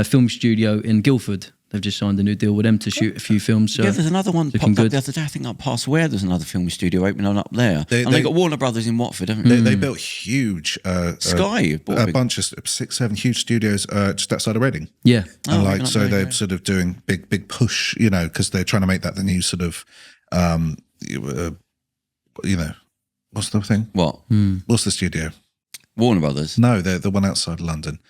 Speaker 3: film studio in Guildford. They've just signed a new deal with them to shoot a few films. So
Speaker 1: there's another one popped up the other day. I think up past where there's another film studio opening up there. They got Warner Brothers in Watford, haven't they?
Speaker 2: They built huge
Speaker 1: Sky,
Speaker 2: a bunch of 6-7 huge studios just outside of Reading.
Speaker 3: Yeah,
Speaker 2: and they're sort of doing big push, because they're trying to make that the new sort of, what's the thing?
Speaker 1: What?
Speaker 2: What's the studio?
Speaker 1: Warner Brothers.
Speaker 2: No, they're the one outside of London.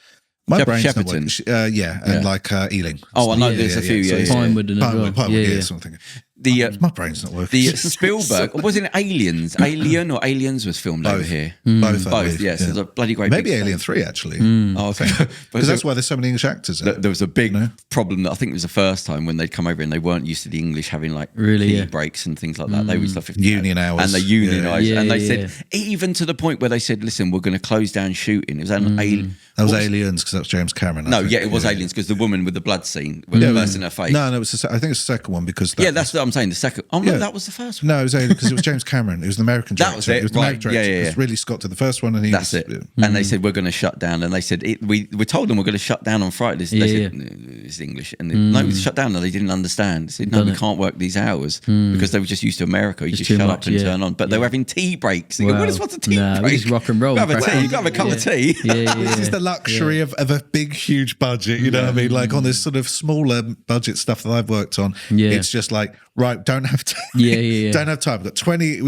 Speaker 2: My brain's not working. And like Ealing.
Speaker 1: Oh, I know there's a few.
Speaker 3: Pinewood and
Speaker 2: Pinewood, something.
Speaker 1: My
Speaker 2: brain's not working.
Speaker 1: The Spielberg, was it Aliens? Alien or Aliens was filmed over here?
Speaker 2: Both.
Speaker 1: Yes, there's a bloody great.
Speaker 2: Maybe Alien 3 actually.
Speaker 1: Oh, okay.
Speaker 2: Because that's why there's so many English actors.
Speaker 1: There was a big problem that I think it was the first time when they'd come over and they weren't used to the English having like tea breaks and things like that. They was like
Speaker 2: union hours,
Speaker 1: and they unionised, and they said even to the point where they said, "Listen, we're going to close down shooting." It was Alien.
Speaker 2: That was Aliens because that was James Cameron.
Speaker 1: It was Aliens because the woman with the blood scene with the burst in her face.
Speaker 2: No, it was. I think it's the second one because
Speaker 1: that's what I'm saying. The second. Oh no, that was the first one.
Speaker 2: No, it was Aliens because it was James Cameron. It was an American director.
Speaker 1: That was it.
Speaker 2: It was
Speaker 1: right.
Speaker 2: It was Ridley Scott to the first one, and
Speaker 1: that's it. And they said we're going to shut down, and they said we told them we're going to shut down on Friday. They said it's English, and no, we shut down, and they didn't understand. They said no, we can't work these hours because they were just used to America. You just shut up and turn on. But they were having tea breaks. You go, what's a tea break?
Speaker 3: Just rock and roll.
Speaker 1: You have a tea. You have a cup of tea.
Speaker 2: This is the luxury of a big, huge budget. You know what I mean? Like on this sort of smaller budget stuff that I've worked on, it's just like don't have time. Don't have time. We've got 20.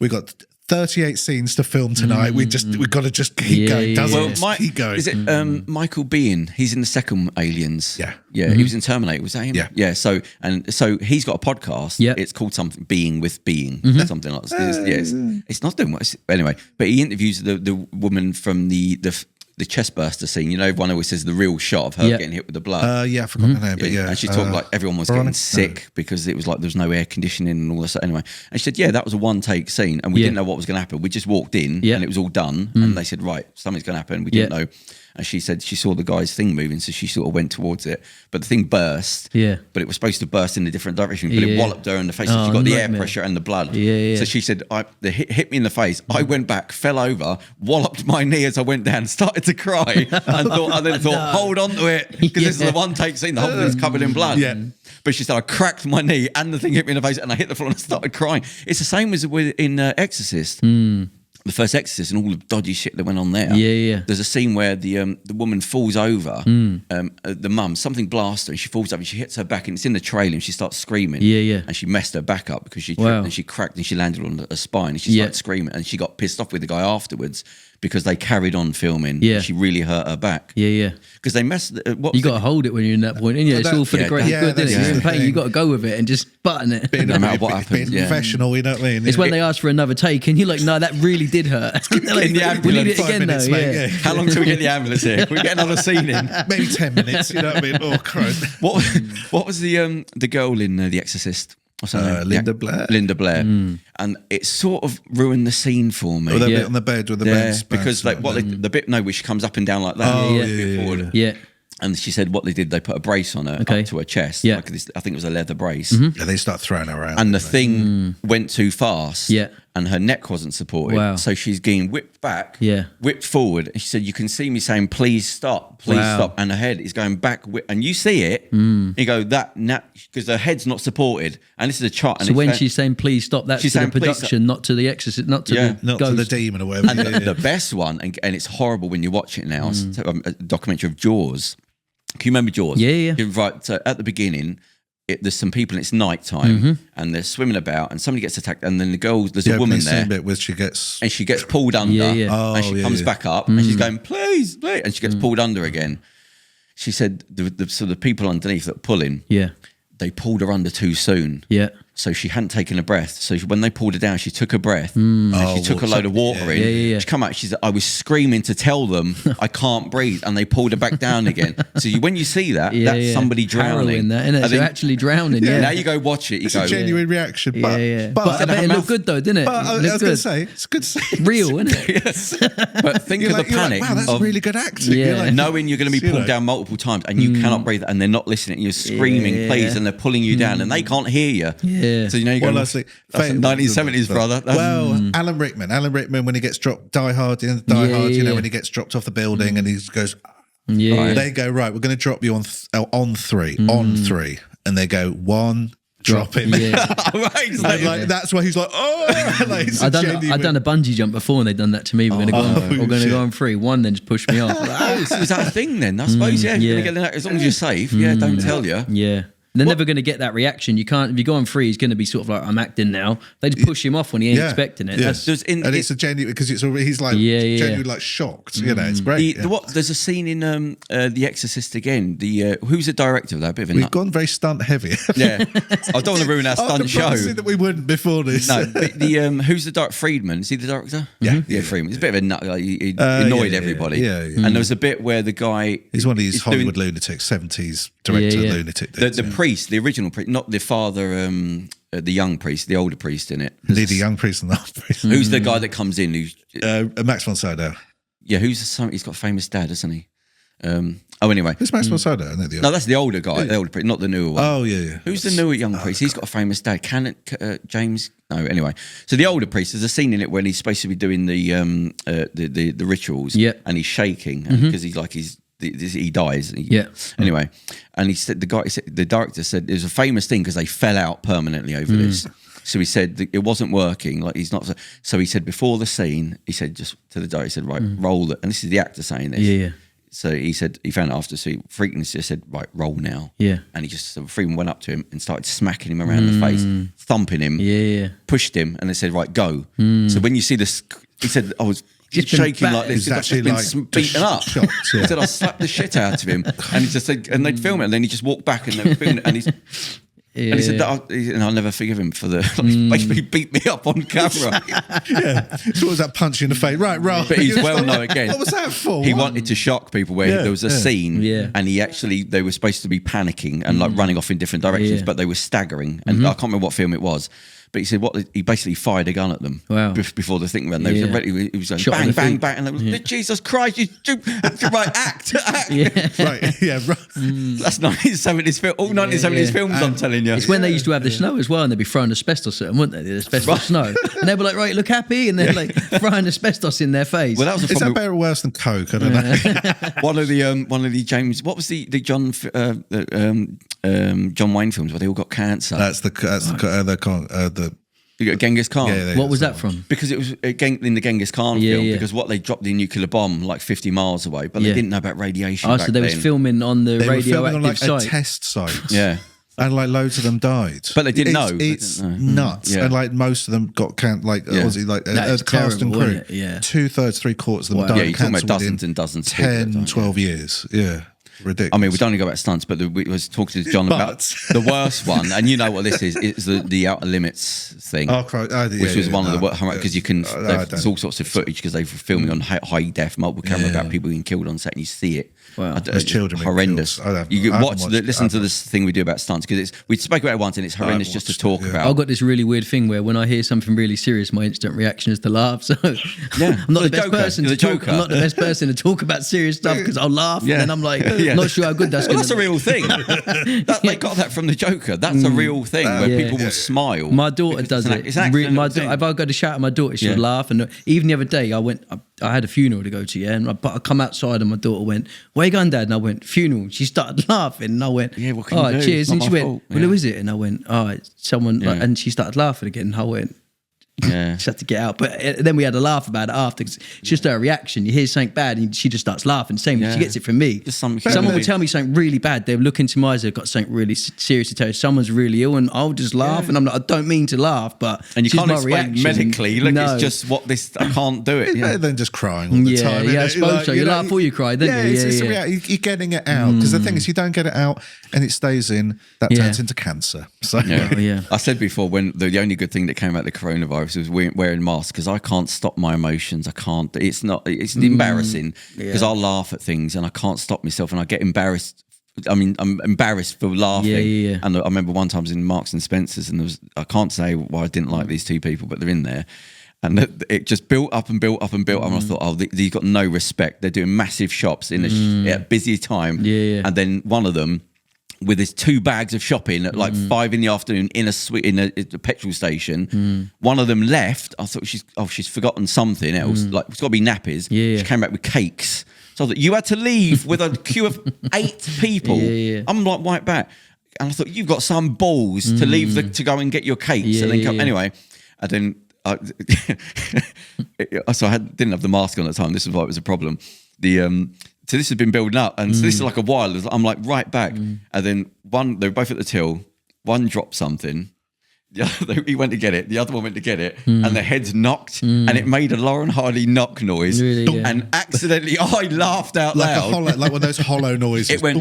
Speaker 2: We got 38 scenes to film tonight. We've got to just keep going. Keep going.
Speaker 1: Is it Michael Biehn? He's in the second Aliens.
Speaker 2: Yeah.
Speaker 1: He was in Terminator. Was that him?
Speaker 2: Yeah.
Speaker 1: So he's got a podcast.
Speaker 3: Yeah.
Speaker 1: It's called something Being with Being, something like that. It's not doing much anyway. But he interviews the woman from the the chestburster scene. You know, everyone always says the real shot of her getting hit with the blood.
Speaker 2: I forgot her name, but
Speaker 1: and she talked like everyone was getting sick because it was like there was no air conditioning and all this. Anyway, and she said, that was a one take scene, and we didn't know what was going to happen. We just walked in, and it was all done, and they said, right, something's going to happen. We didn't know. And she said she saw the guy's thing moving, so she sort of went towards it. But the thing burst. Yeah. But it was supposed to burst in a different direction. But it walloped her in the face. So she got the air pressure and the blood. So she said, the hit me in the face. I went back, fell over, walloped my knee as I went down, started to cry, and thought, hold on to it, because this is a one take scene. The whole thing's covered in blood. Yeah. But she said, I cracked my knee and the thing hit me in the face, and I hit the floor and I started crying. It's the same as in Exorcist. The first Exorcist and all the dodgy shit that went on there. There's a scene where the woman falls over, the mum, something blasts her, and she falls over and she hits her back, and it's in the trailer, and she starts screaming. And she messed her back up because she tripped and she cracked and she landed on her spine, and she started screaming, and she got pissed off with the guy afterwards because they carried on filming. She really hurt her back. Because they messed. You
Speaker 3: got to hold it when you're in that point, and it's all for the greater good, isn't it? You're in pain, you got to go with it and just button it.
Speaker 1: No matter what happens.
Speaker 2: Being professional, you know what I mean?
Speaker 3: It's when they ask for another take, and you're like, no, that really did hurt.
Speaker 1: In the ambulance.
Speaker 3: We need it again, though. Mate,
Speaker 1: How long till we get the ambulance here? We get another scene in.
Speaker 2: Maybe 10 minutes. You know what I mean? Oh, Christ.
Speaker 1: What was the girl in The Exorcist?
Speaker 2: Linda Blair.
Speaker 1: Linda Blair. And it sort of ruined the scene for me.
Speaker 2: The bit on the bed with the bed.
Speaker 1: Because like the bit where she comes up and down like that.
Speaker 3: Yeah.
Speaker 1: And she said what they did, they put a brace on her up to her chest. Like this, I think it was a leather brace.
Speaker 2: Yeah, they start throwing her around.
Speaker 1: And the thing went too fast. And her neck wasn't supported. So she's getting whipped back, whipped forward. And she said, you can see me saying, please stop, please stop. And her head is going back. And you see it. You go, because her head's not supported. And this is a chart.
Speaker 3: So when she's saying, please stop, that's to the production, not to the Exorcist, not to the ghost.
Speaker 2: To the demon or whatever.
Speaker 1: And the best one, and it's horrible when you watch it now, it's a documentary of Jaws. Can you remember Jaws?
Speaker 3: Yeah.
Speaker 1: Right. So at the beginning, there's some people, and it's night time, and they're swimming about, and somebody gets attacked, and then there's a woman there,
Speaker 2: bit where she gets
Speaker 1: pulled under, and she comes back up, and she's going, please, and she gets pulled under again. She said the people underneath that are pulling, they pulled her under too soon. So she hadn't taken a breath. So when they pulled her down, she took a breath. And she took a load of water in. She come out. She said, "I was screaming to tell them I can't breathe," and they pulled her back down again. So when you see that, that's somebody drowning.
Speaker 3: That, isn't it? You're actually drowning.
Speaker 1: Now you go watch it.
Speaker 2: It's a genuine reaction. But
Speaker 3: I bet it looked good though, didn't it?
Speaker 2: But I was going to say, it's good to see.
Speaker 3: Real, isn't it?
Speaker 1: But think of the panic.
Speaker 2: Wow, that's really good acting.
Speaker 1: You're knowing you're going to be pulled down multiple times, and you cannot breathe, and they're not listening. You're screaming, please, and they're pulling you down, and they can't hear you. So you go. That's 1970s, brother.
Speaker 2: Alan Rickman, when he gets dropped, Die Hard, you know, when he gets dropped off the building and he goes, they go, right, we're going to drop you on three, and they go, one, drop him. Right, that's why he's like, oh.
Speaker 3: I've done a bungee jump before, and they've done that to me. We're going to go on 3, 1, then just push me off.
Speaker 1: Is that a thing then? I suppose, you're going to get as long as you're safe. Don't tell you.
Speaker 3: Yeah. They're never going to get that reaction. You can't. If you go on 3, he's going to be sort of like, I'm acting now. They just push him off when he ain't expecting it.
Speaker 2: And it's a genuine, because he's like genuinely like shocked. You know, it's great.
Speaker 1: There's a scene in The Exorcist again. Who's the director of that? Bit of
Speaker 2: We've gone very stunt heavy.
Speaker 1: I don't want to ruin our stunt show.
Speaker 2: That we wouldn't before this.
Speaker 1: No, but who's the director? Friedman. Is he the director?
Speaker 2: Yeah,
Speaker 1: Friedman. He's a bit of a nut. Like, he annoyed everybody.
Speaker 2: And
Speaker 1: there was a bit where the guy.
Speaker 2: He's one of these Hollywood lunatics, 70s director lunatic.
Speaker 1: The priest, the original priest, not the father, the young priest, the older priest in it.
Speaker 2: The young priest and the old priest.
Speaker 1: Who's the guy that comes in? Who's
Speaker 2: Max von Sydow.
Speaker 1: Yeah, he's got a famous dad, isn't he? Anyway.
Speaker 2: Who's Max von Sydow?
Speaker 1: No, that's the older guy, the older priest, not the newer one.
Speaker 2: Oh, yeah.
Speaker 1: Who's the newer young priest? He's got a famous dad. James? No, anyway. So the older priest, there's a scene in it when he's supposed to be doing the rituals, and he's shaking because he dies. Anyway, and he said the director said there's a famous thing because they fell out permanently over this. So he said it wasn't working. Like he's not. So he said before the scene, he said just to the director, he said, right, roll it. And this is the actor saying this. So he said he found it after. So Friedman just said, right, roll now. And he just Friedman went up to him and started smacking him around the face, thumping him. Pushed him, and they said, right, go. So when you see this, he said, I was. Just shaking like this. He's been beaten up. Shocked, He said, I slapped the shit out of him. And he just said, and they'd film it, and then he just walked back and they'd film it, and he's. And he said that I'll never forgive him for basically beat me up on camera.
Speaker 2: So what was that punch in the face? Right.
Speaker 1: But he's well known again.
Speaker 2: What was that for?
Speaker 1: He wanted to shock people where there was a scene and they were supposed to be panicking and like running off in different directions, but they were staggering. And I can't remember what film it was. But he said he basically fired a gun at them before the thing ran. He was going bang, bang, bang. And they were like, Jesus Christ, right, act.
Speaker 2: Right.
Speaker 1: That's 1970s film. All 1970s films, I'm telling you.
Speaker 3: It's when they used to have the snow as well, and they'd be throwing asbestos at them, wouldn't they? The asbestos snow. And they'd be like, right, look happy. And they're like throwing asbestos in their face.
Speaker 2: Well, that was Is that better or worse than Coke? I don't know.
Speaker 1: One of the James, what was the John Wayne films where they all got cancer?
Speaker 2: That's the
Speaker 1: You got Genghis Khan.
Speaker 3: What was that from?
Speaker 1: Because it was in the Genghis Khan film. Because they dropped the nuclear bomb like 50 miles away, but they didn't know about radiation.
Speaker 3: So they was filming on the radioactive site.
Speaker 2: A test site.
Speaker 1: Yeah.
Speaker 2: And like loads of them died.
Speaker 1: But they didn't know.
Speaker 2: It's nuts. And like most of them got cast and crew. 2/3, 3/4 of them died.
Speaker 1: Yeah, you're talking about dozens and dozens.
Speaker 2: 10, 12 years. Yeah. Ridiculous.
Speaker 1: I mean, we don't only go about stunts, but we was talking to John about the worst one, and you know what this is? It's the Outer Limits thing, which was one of the worst because you can. There's all sorts of footage because they were filming on high def multiple camera about people being killed on set, and you see it.
Speaker 3: Wow,
Speaker 2: as children,
Speaker 1: horrendous. You can listen to this thing we do about stunts because we spoke about it once, and it's horrendous just to talk about.
Speaker 3: I've got this really weird thing where when I hear something really serious, my instant reaction is to laugh. So I'm not the best person to talk. I'm not the best person to talk about serious stuff because I'll laugh and then I'm like, not sure how good that's going to be.
Speaker 1: That's a real thing. They got that from the Joker. That's a real thing where people will smile.
Speaker 3: My daughter does it. If I go to shout at my daughter, she'll laugh. And even the other day, I had a funeral to go to, but I come outside and my daughter went, "Where you going, Dad?" And I went, "Funeral." She started laughing and I went,
Speaker 1: "What can you do?
Speaker 3: Cheers." And she went, "Well, who is it?" And I went, "Oh, it's someone." And she started laughing again. And I went, just had to get out. But then we had a laugh about it after because it's just her reaction. You hear something bad and she just starts laughing. Same, she gets it from me. Someone will tell me something really bad. They'll look into my eyes, they've got something really serious to tell you. Someone's really ill and I'll just laugh and I'm like, I don't mean to laugh, but
Speaker 1: and you can't explain medically. Look, it's just I can't do it.
Speaker 2: Better than just crying all the time.
Speaker 3: Yeah, I suppose so. You laugh or you cry, don't you?
Speaker 2: It's a reality. You're getting it out because the thing is, you don't get it out and it stays in, that turns into cancer. So
Speaker 1: I said before, when the only good thing that came out of the coronavirus was wearing masks because I can't stop my emotions. I can't. It's embarrassing because I'll laugh at things and I can't stop myself and I get embarrassed. I mean, I'm embarrassed for laughing. And I remember one time I was in Marks and Spencer's and I can't say why I didn't like these two people, but they're in there. And it just built up and built up and built up. And I thought, they've got no respect. They're doing massive shops in a busy time. And then one of them, with his 2 bags of shopping at like 5 in the afternoon in a petrol station. One of them left. I thought she's forgotten something else. Like it's got to be nappies. She came back with cakes. So I thought, you had to leave with a queue of 8 people. I'm like right back. And I thought, you've got some balls to leave to go and get your cakes. And then come anyway. And then so I didn't have the mask on at the time. This is why it was a problem. So this has been building up, and so this is like a while. I'm like right back, and then they were both at the till. One dropped something. He went to get it. The other one went to get it, and their heads knocked, and it made a Laurel and Hardy knock noise.
Speaker 3: Really,
Speaker 1: and accidentally, I laughed out loud,
Speaker 2: like one of those hollow noises.
Speaker 1: It went,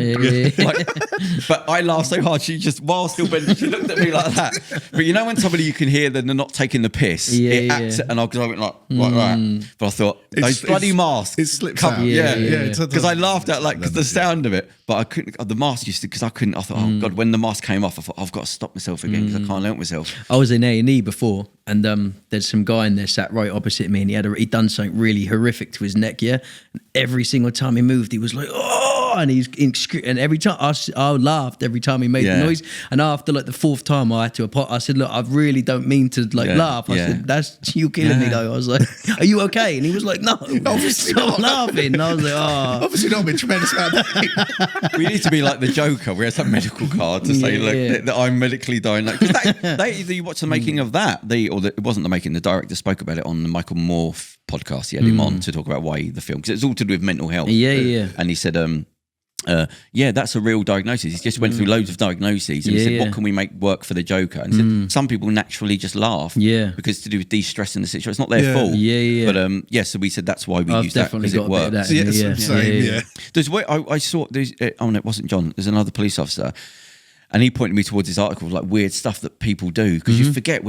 Speaker 1: but I laughed so hard. She just, while still bending, she looked at me like that. But you know when somebody you can hear that they're not taking the piss, and I went like right. But I thought those bloody masks,
Speaker 2: it slips out.
Speaker 1: Because I laughed out like the sound of it, but I couldn't. The mask used to because I couldn't. I thought, oh God, when the mask came off, I thought I've got to stop myself again because I can't help myself.
Speaker 3: I was in A&E before, and there's some guy in there sat right opposite me, and he'd done something really horrific to his neck. And every single time he moved, he was like, "Oh!" And and every time I laughed every time he made the noise. And after like the 4th time, I had to I said, "Look, I really don't mean to laugh." I said, "That's you killing me, though." I was like, "Are you okay?" And he was like, "No, obviously stop laughing." And I was like, "Oh,
Speaker 2: obviously not." Been tremendous amount of pain.
Speaker 1: We need to be like the Joker. We have some medical card to say, "Look, that I'm medically dying." Like, you watch the making of that. It wasn't the making. The director spoke about it on the Michael Moore podcast. He had him on to talk about why the film, because it's all to do with mental health. And he said, that's a real diagnosis. He just went through loads of diagnoses and he said, what can we make work for the Joker? And he said, some people naturally just laugh because to do with de-stressing the situation. It's not their fault. But so we said that's why we use that because it works.
Speaker 2: Same.
Speaker 1: There's I saw there's it wasn't John. There's another police officer. And he pointed me towards this article of like weird stuff that people do, because you forget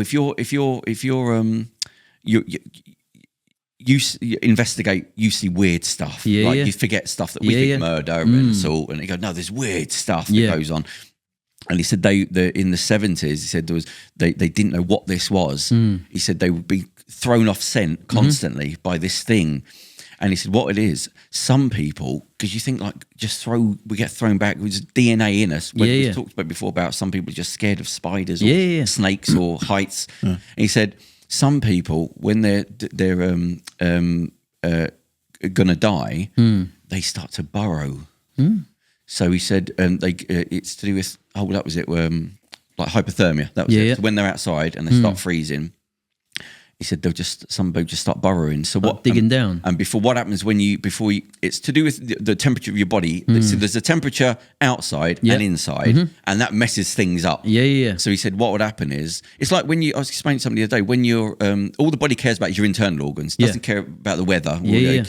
Speaker 1: you investigate, you see weird stuff. You forget stuff that we think murder and assault, and you go, no, there's weird stuff that goes on. And he said in the 70s, he said they didn't know what this was. He said they would be thrown off scent constantly by this thing. And he said, what it is, some people, because you think like we get thrown back with DNA in us. We talked about before about some people are just scared of spiders or snakes or heights. And he said, some people, when they're gonna die, they start to burrow. So he said, it's to do with that was it, like hypothermia. That was it. So when they're outside and they start freezing, he said some people just start burrowing. So what
Speaker 3: digging down?
Speaker 1: And what happens it's to do with the temperature of your body. So there's a temperature outside and inside, and that messes things up. So he said what would happen is, it's like when I was explaining to somebody the other day, when you're all the body cares about is your internal organs, doesn't care about the weather,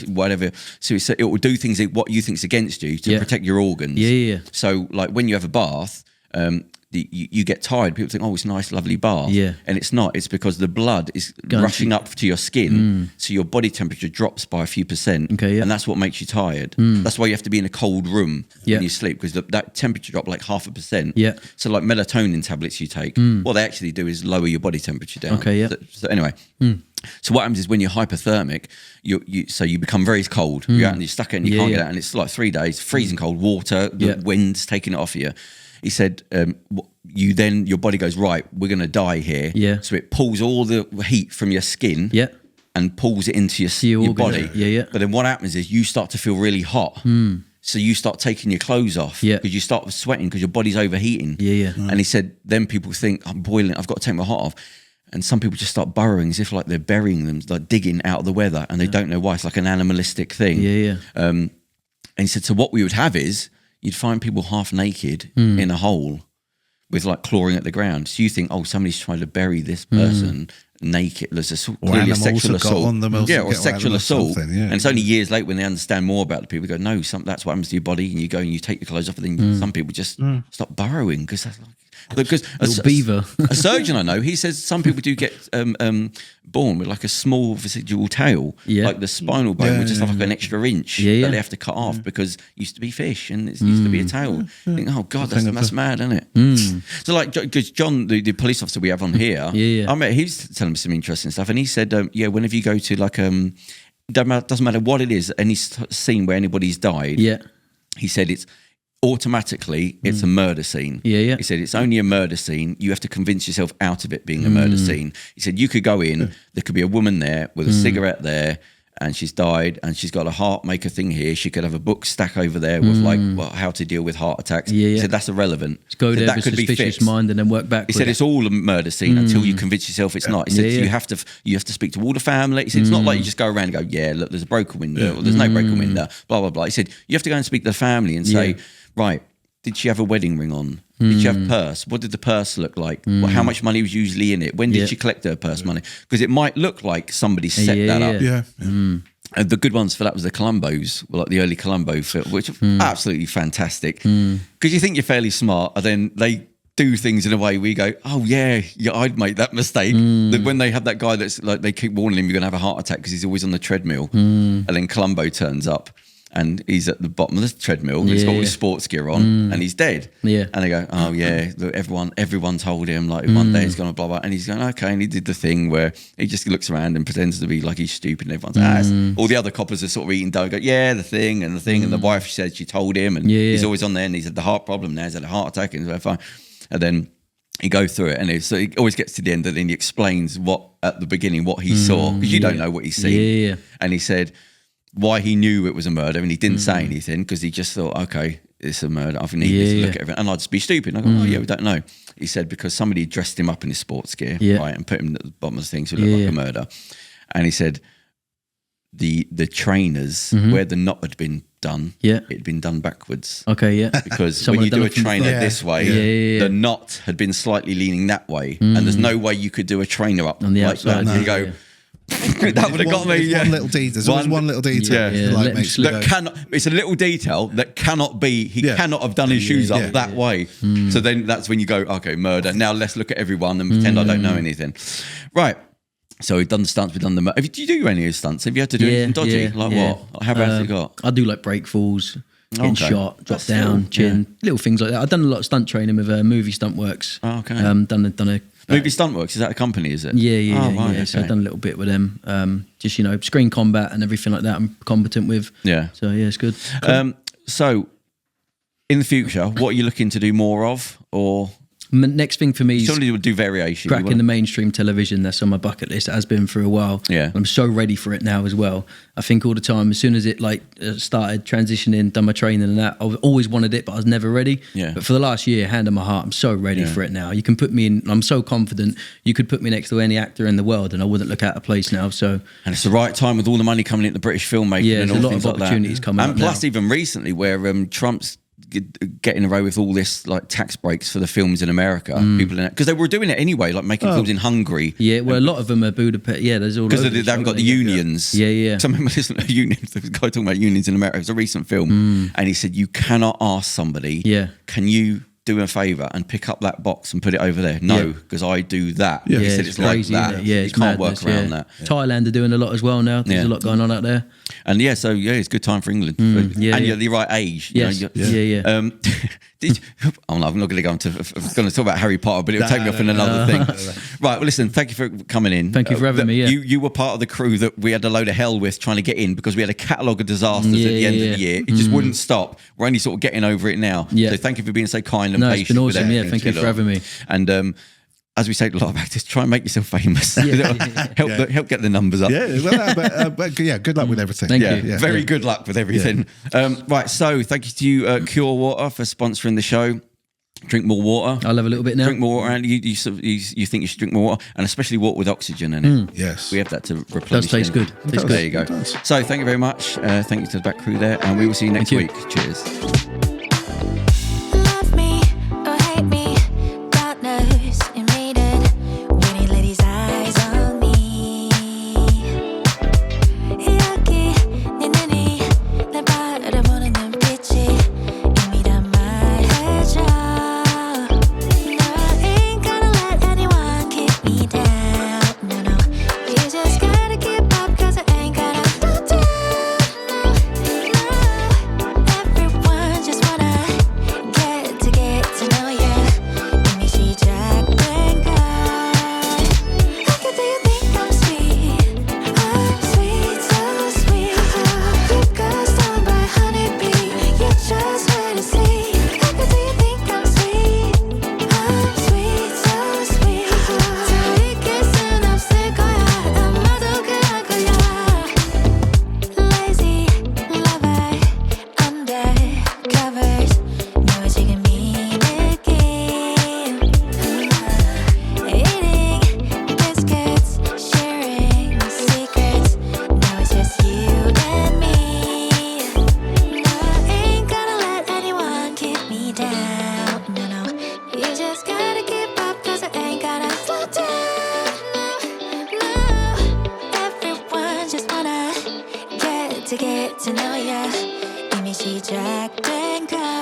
Speaker 1: whatever. So he said it will do things what you think's against you to protect your organs. So like when you have a bath, you get tired. People think, oh, it's a nice, lovely bath. And it's not. It's because the blood is rushing up to your skin. So your body temperature drops by a few percent. And that's what makes you tired. That's why you have to be in a cold room when you sleep, because that temperature dropped like 0.5%. So like melatonin tablets you take, what they actually do is lower your body temperature down. So anyway. So what happens is when you're hypothermic, you become very cold. You're out and you're stuck in, you can't get out, and it's like 3 days, freezing cold, water, the wind's taking it off you. He said, your body goes, right, we're going to die here. So it pulls all the heat from your skin and pulls it into your body. But then what happens is you start to feel really hot. So you start taking your clothes off because you start sweating because your body's overheating. And he said, then people think, I'm boiling, I've got to take my hot off. And some people just start burrowing as if like they're burying them, like digging out of the weather, and they don't know why. It's like an animalistic thing. And he said, so what we would have is, you'd find people half naked in a hole with like clawing at the ground. So you think, oh, somebody's trying to bury this person naked. There's clearly a sexual assault. Or sexual assault. And it's only years later when they understand more about the people, go, no, that's what happens to your body. And you go and you take your clothes off, and then some people just stop burrowing because that's like, because a surgeon I know, he says some people do get born with like a small vestigial tail, like the spinal bone, which is like an extra inch that they have to cut off because it used to be fish and it used to be a tail. You think, oh God, that's mad, isn't it? So like, because John, the police officer we have on here, I met, he was telling me some interesting stuff, and he said, whenever you go to like doesn't matter what it is, any scene where anybody's died, he said automatically it's a murder scene. He said it's only a murder scene. You have to convince yourself out of it being a murder scene. He said you could go in, there could be a woman there with a cigarette there, and she's died, and she's got a heart maker thing here. She could have a book stack over there with like how to deal with heart attacks. He said that's irrelevant.
Speaker 3: Just go there with a suspicious mind and then work backwards.
Speaker 1: He said it's all a murder scene until you convince yourself it's not. He said you have to speak to all the family. He said it's not like you just go around and go, yeah, look, there's a broken window, or there's no broken window, blah blah blah. He said you have to go and speak to the family and say, right, did she have a wedding ring on? Did she have a purse? What did the purse look like? How much money was usually in it? When did she collect her purse money? Because it might look like somebody set that up. And the good ones for that was the Columbos, like the early Columbo film, which are absolutely fantastic. Because you think you're fairly smart, and then they do things in a way we go, oh yeah, I'd make that mistake. When they have that guy that's like, they keep warning him you're going to have a heart attack because he's always on the treadmill, and then Columbo turns up and he's at the bottom of the treadmill. He's got all his sports gear on, and he's dead. And they go, oh yeah, look, everyone told him like one day he's gonna blah blah, and he's going, okay, and he did the thing where he just looks around and pretends to be like he's stupid, and everyone's all the other coppers are sort of eating dough, go, yeah, the thing, and the wife said she told him, and he's always on there, and he's had the heart problem now, he's had a heart attack, and he's fine. And then he goes through it, and so he always gets to the end, and then he explains what at the beginning what he saw, because you don't know what he's seen. And he said why he knew it was a murder, and he didn't say anything because he just thought, okay, it's a murder. I need to look at everything, and I'd just be stupid. I go, oh yeah, we don't know. He said because somebody dressed him up in his sports gear, right, and put him at the bottom of the thing, so it looked like a murder. And he said the trainers where the knot had been done, it had been done backwards. Because when you do a trainer this way, the knot had been slightly leaning that way, and there's no way you could do a trainer up
Speaker 3: on the
Speaker 1: like
Speaker 3: outside.
Speaker 1: that. You go. That would have got me. Yeah.
Speaker 2: One little detail. There's always one little detail.
Speaker 1: It's a little detail that cannot be. He cannot have done his shoes up that way. So then that's when you go, okay, murder. Now let's look at everyone and pretend I don't know anything. Right. So we've done the stunts. We've done the. Do you do any of the stunts? Have you had to do anything dodgy? What? How bad have you got?
Speaker 3: I do like break falls. Getting shot, drop down, chin, little things like that. I've done a lot of stunt training with Movie Stunt Works.
Speaker 1: Oh, okay.
Speaker 3: Done a
Speaker 1: Movie Stunt Works, is that a company, is it?
Speaker 3: Yeah. Okay. So I've done a little bit with them. Just, screen combat and everything like that I'm competent with.
Speaker 1: Yeah.
Speaker 3: So, yeah, it's good. Cool.
Speaker 1: So, in the future, what are you looking to do more of? Or
Speaker 3: next thing for me is
Speaker 1: somebody would do variation.
Speaker 3: Cracking the mainstream television. That's on my bucket list. It has been for a while.
Speaker 1: Yeah.
Speaker 3: I'm so ready for it now as well. I think all the time, as soon as it started transitioning, done my training and that, I always wanted it, but I was never ready.
Speaker 1: Yeah.
Speaker 3: But for the last year, hand on my heart, I'm so ready for it now. You can put me in, I'm so confident, you could put me next to any actor in the world and I wouldn't look out of place now. So,
Speaker 1: and it's the right time with all the money coming into British filmmaking and all things like that.
Speaker 3: A lot of opportunities coming up
Speaker 1: and plus, even recently, where Trump's getting away with all this tax breaks for the films in America, people in it, because they were doing it anyway, like making films in Hungary.
Speaker 3: Yeah, well, a lot of them are Budapest. Yeah, there's all
Speaker 1: because they haven't got the unions.
Speaker 3: Yeah.
Speaker 1: So I remember listening to unions. The guy talking about unions in America. It was a recent film, and he said you cannot ask somebody, can you do a favour and pick up that box and put it over there? No, because I do that.
Speaker 2: Yeah,
Speaker 1: he said it's crazy, like that. Yeah, you can't work around that.
Speaker 3: Thailand are doing a lot as well now. There's a lot going on out there.
Speaker 1: And it's a good time for England. And you're the right age.
Speaker 3: Yes.
Speaker 1: I'm not going to go into. I was going to talk about Harry Potter, but it'll take me off in another thing. Right. Well, listen. Thank you for coming in.
Speaker 3: Thank you for having me. Yeah.
Speaker 1: You were part of the crew that we had a load of hell with trying to get in because we had a catalogue of disasters at the end of the year. It just wouldn't stop. We're only sort of getting over it now. So thank you for being so kind and patient.
Speaker 3: It's been awesome. Yeah. Thank you for having me.
Speaker 1: And as we say to a lot of actors, try and make yourself famous. Help get the numbers up.
Speaker 2: Yeah, well, but good luck with everything.
Speaker 3: Thank you.
Speaker 1: Very good luck with everything. Right, so thank you to Cure Water for sponsoring the show. Drink more water.
Speaker 3: I'll have a little bit now.
Speaker 1: Drink more water, and you think you should drink more water, and especially water with oxygen in it.
Speaker 2: Yes,
Speaker 1: we have that to replenish.
Speaker 3: Does taste good.
Speaker 1: There you go. So thank you very much. Thank you to the back crew there, and we will see you next week. Cheers.
Speaker 4: to get to know ya. 이미 시작된 걸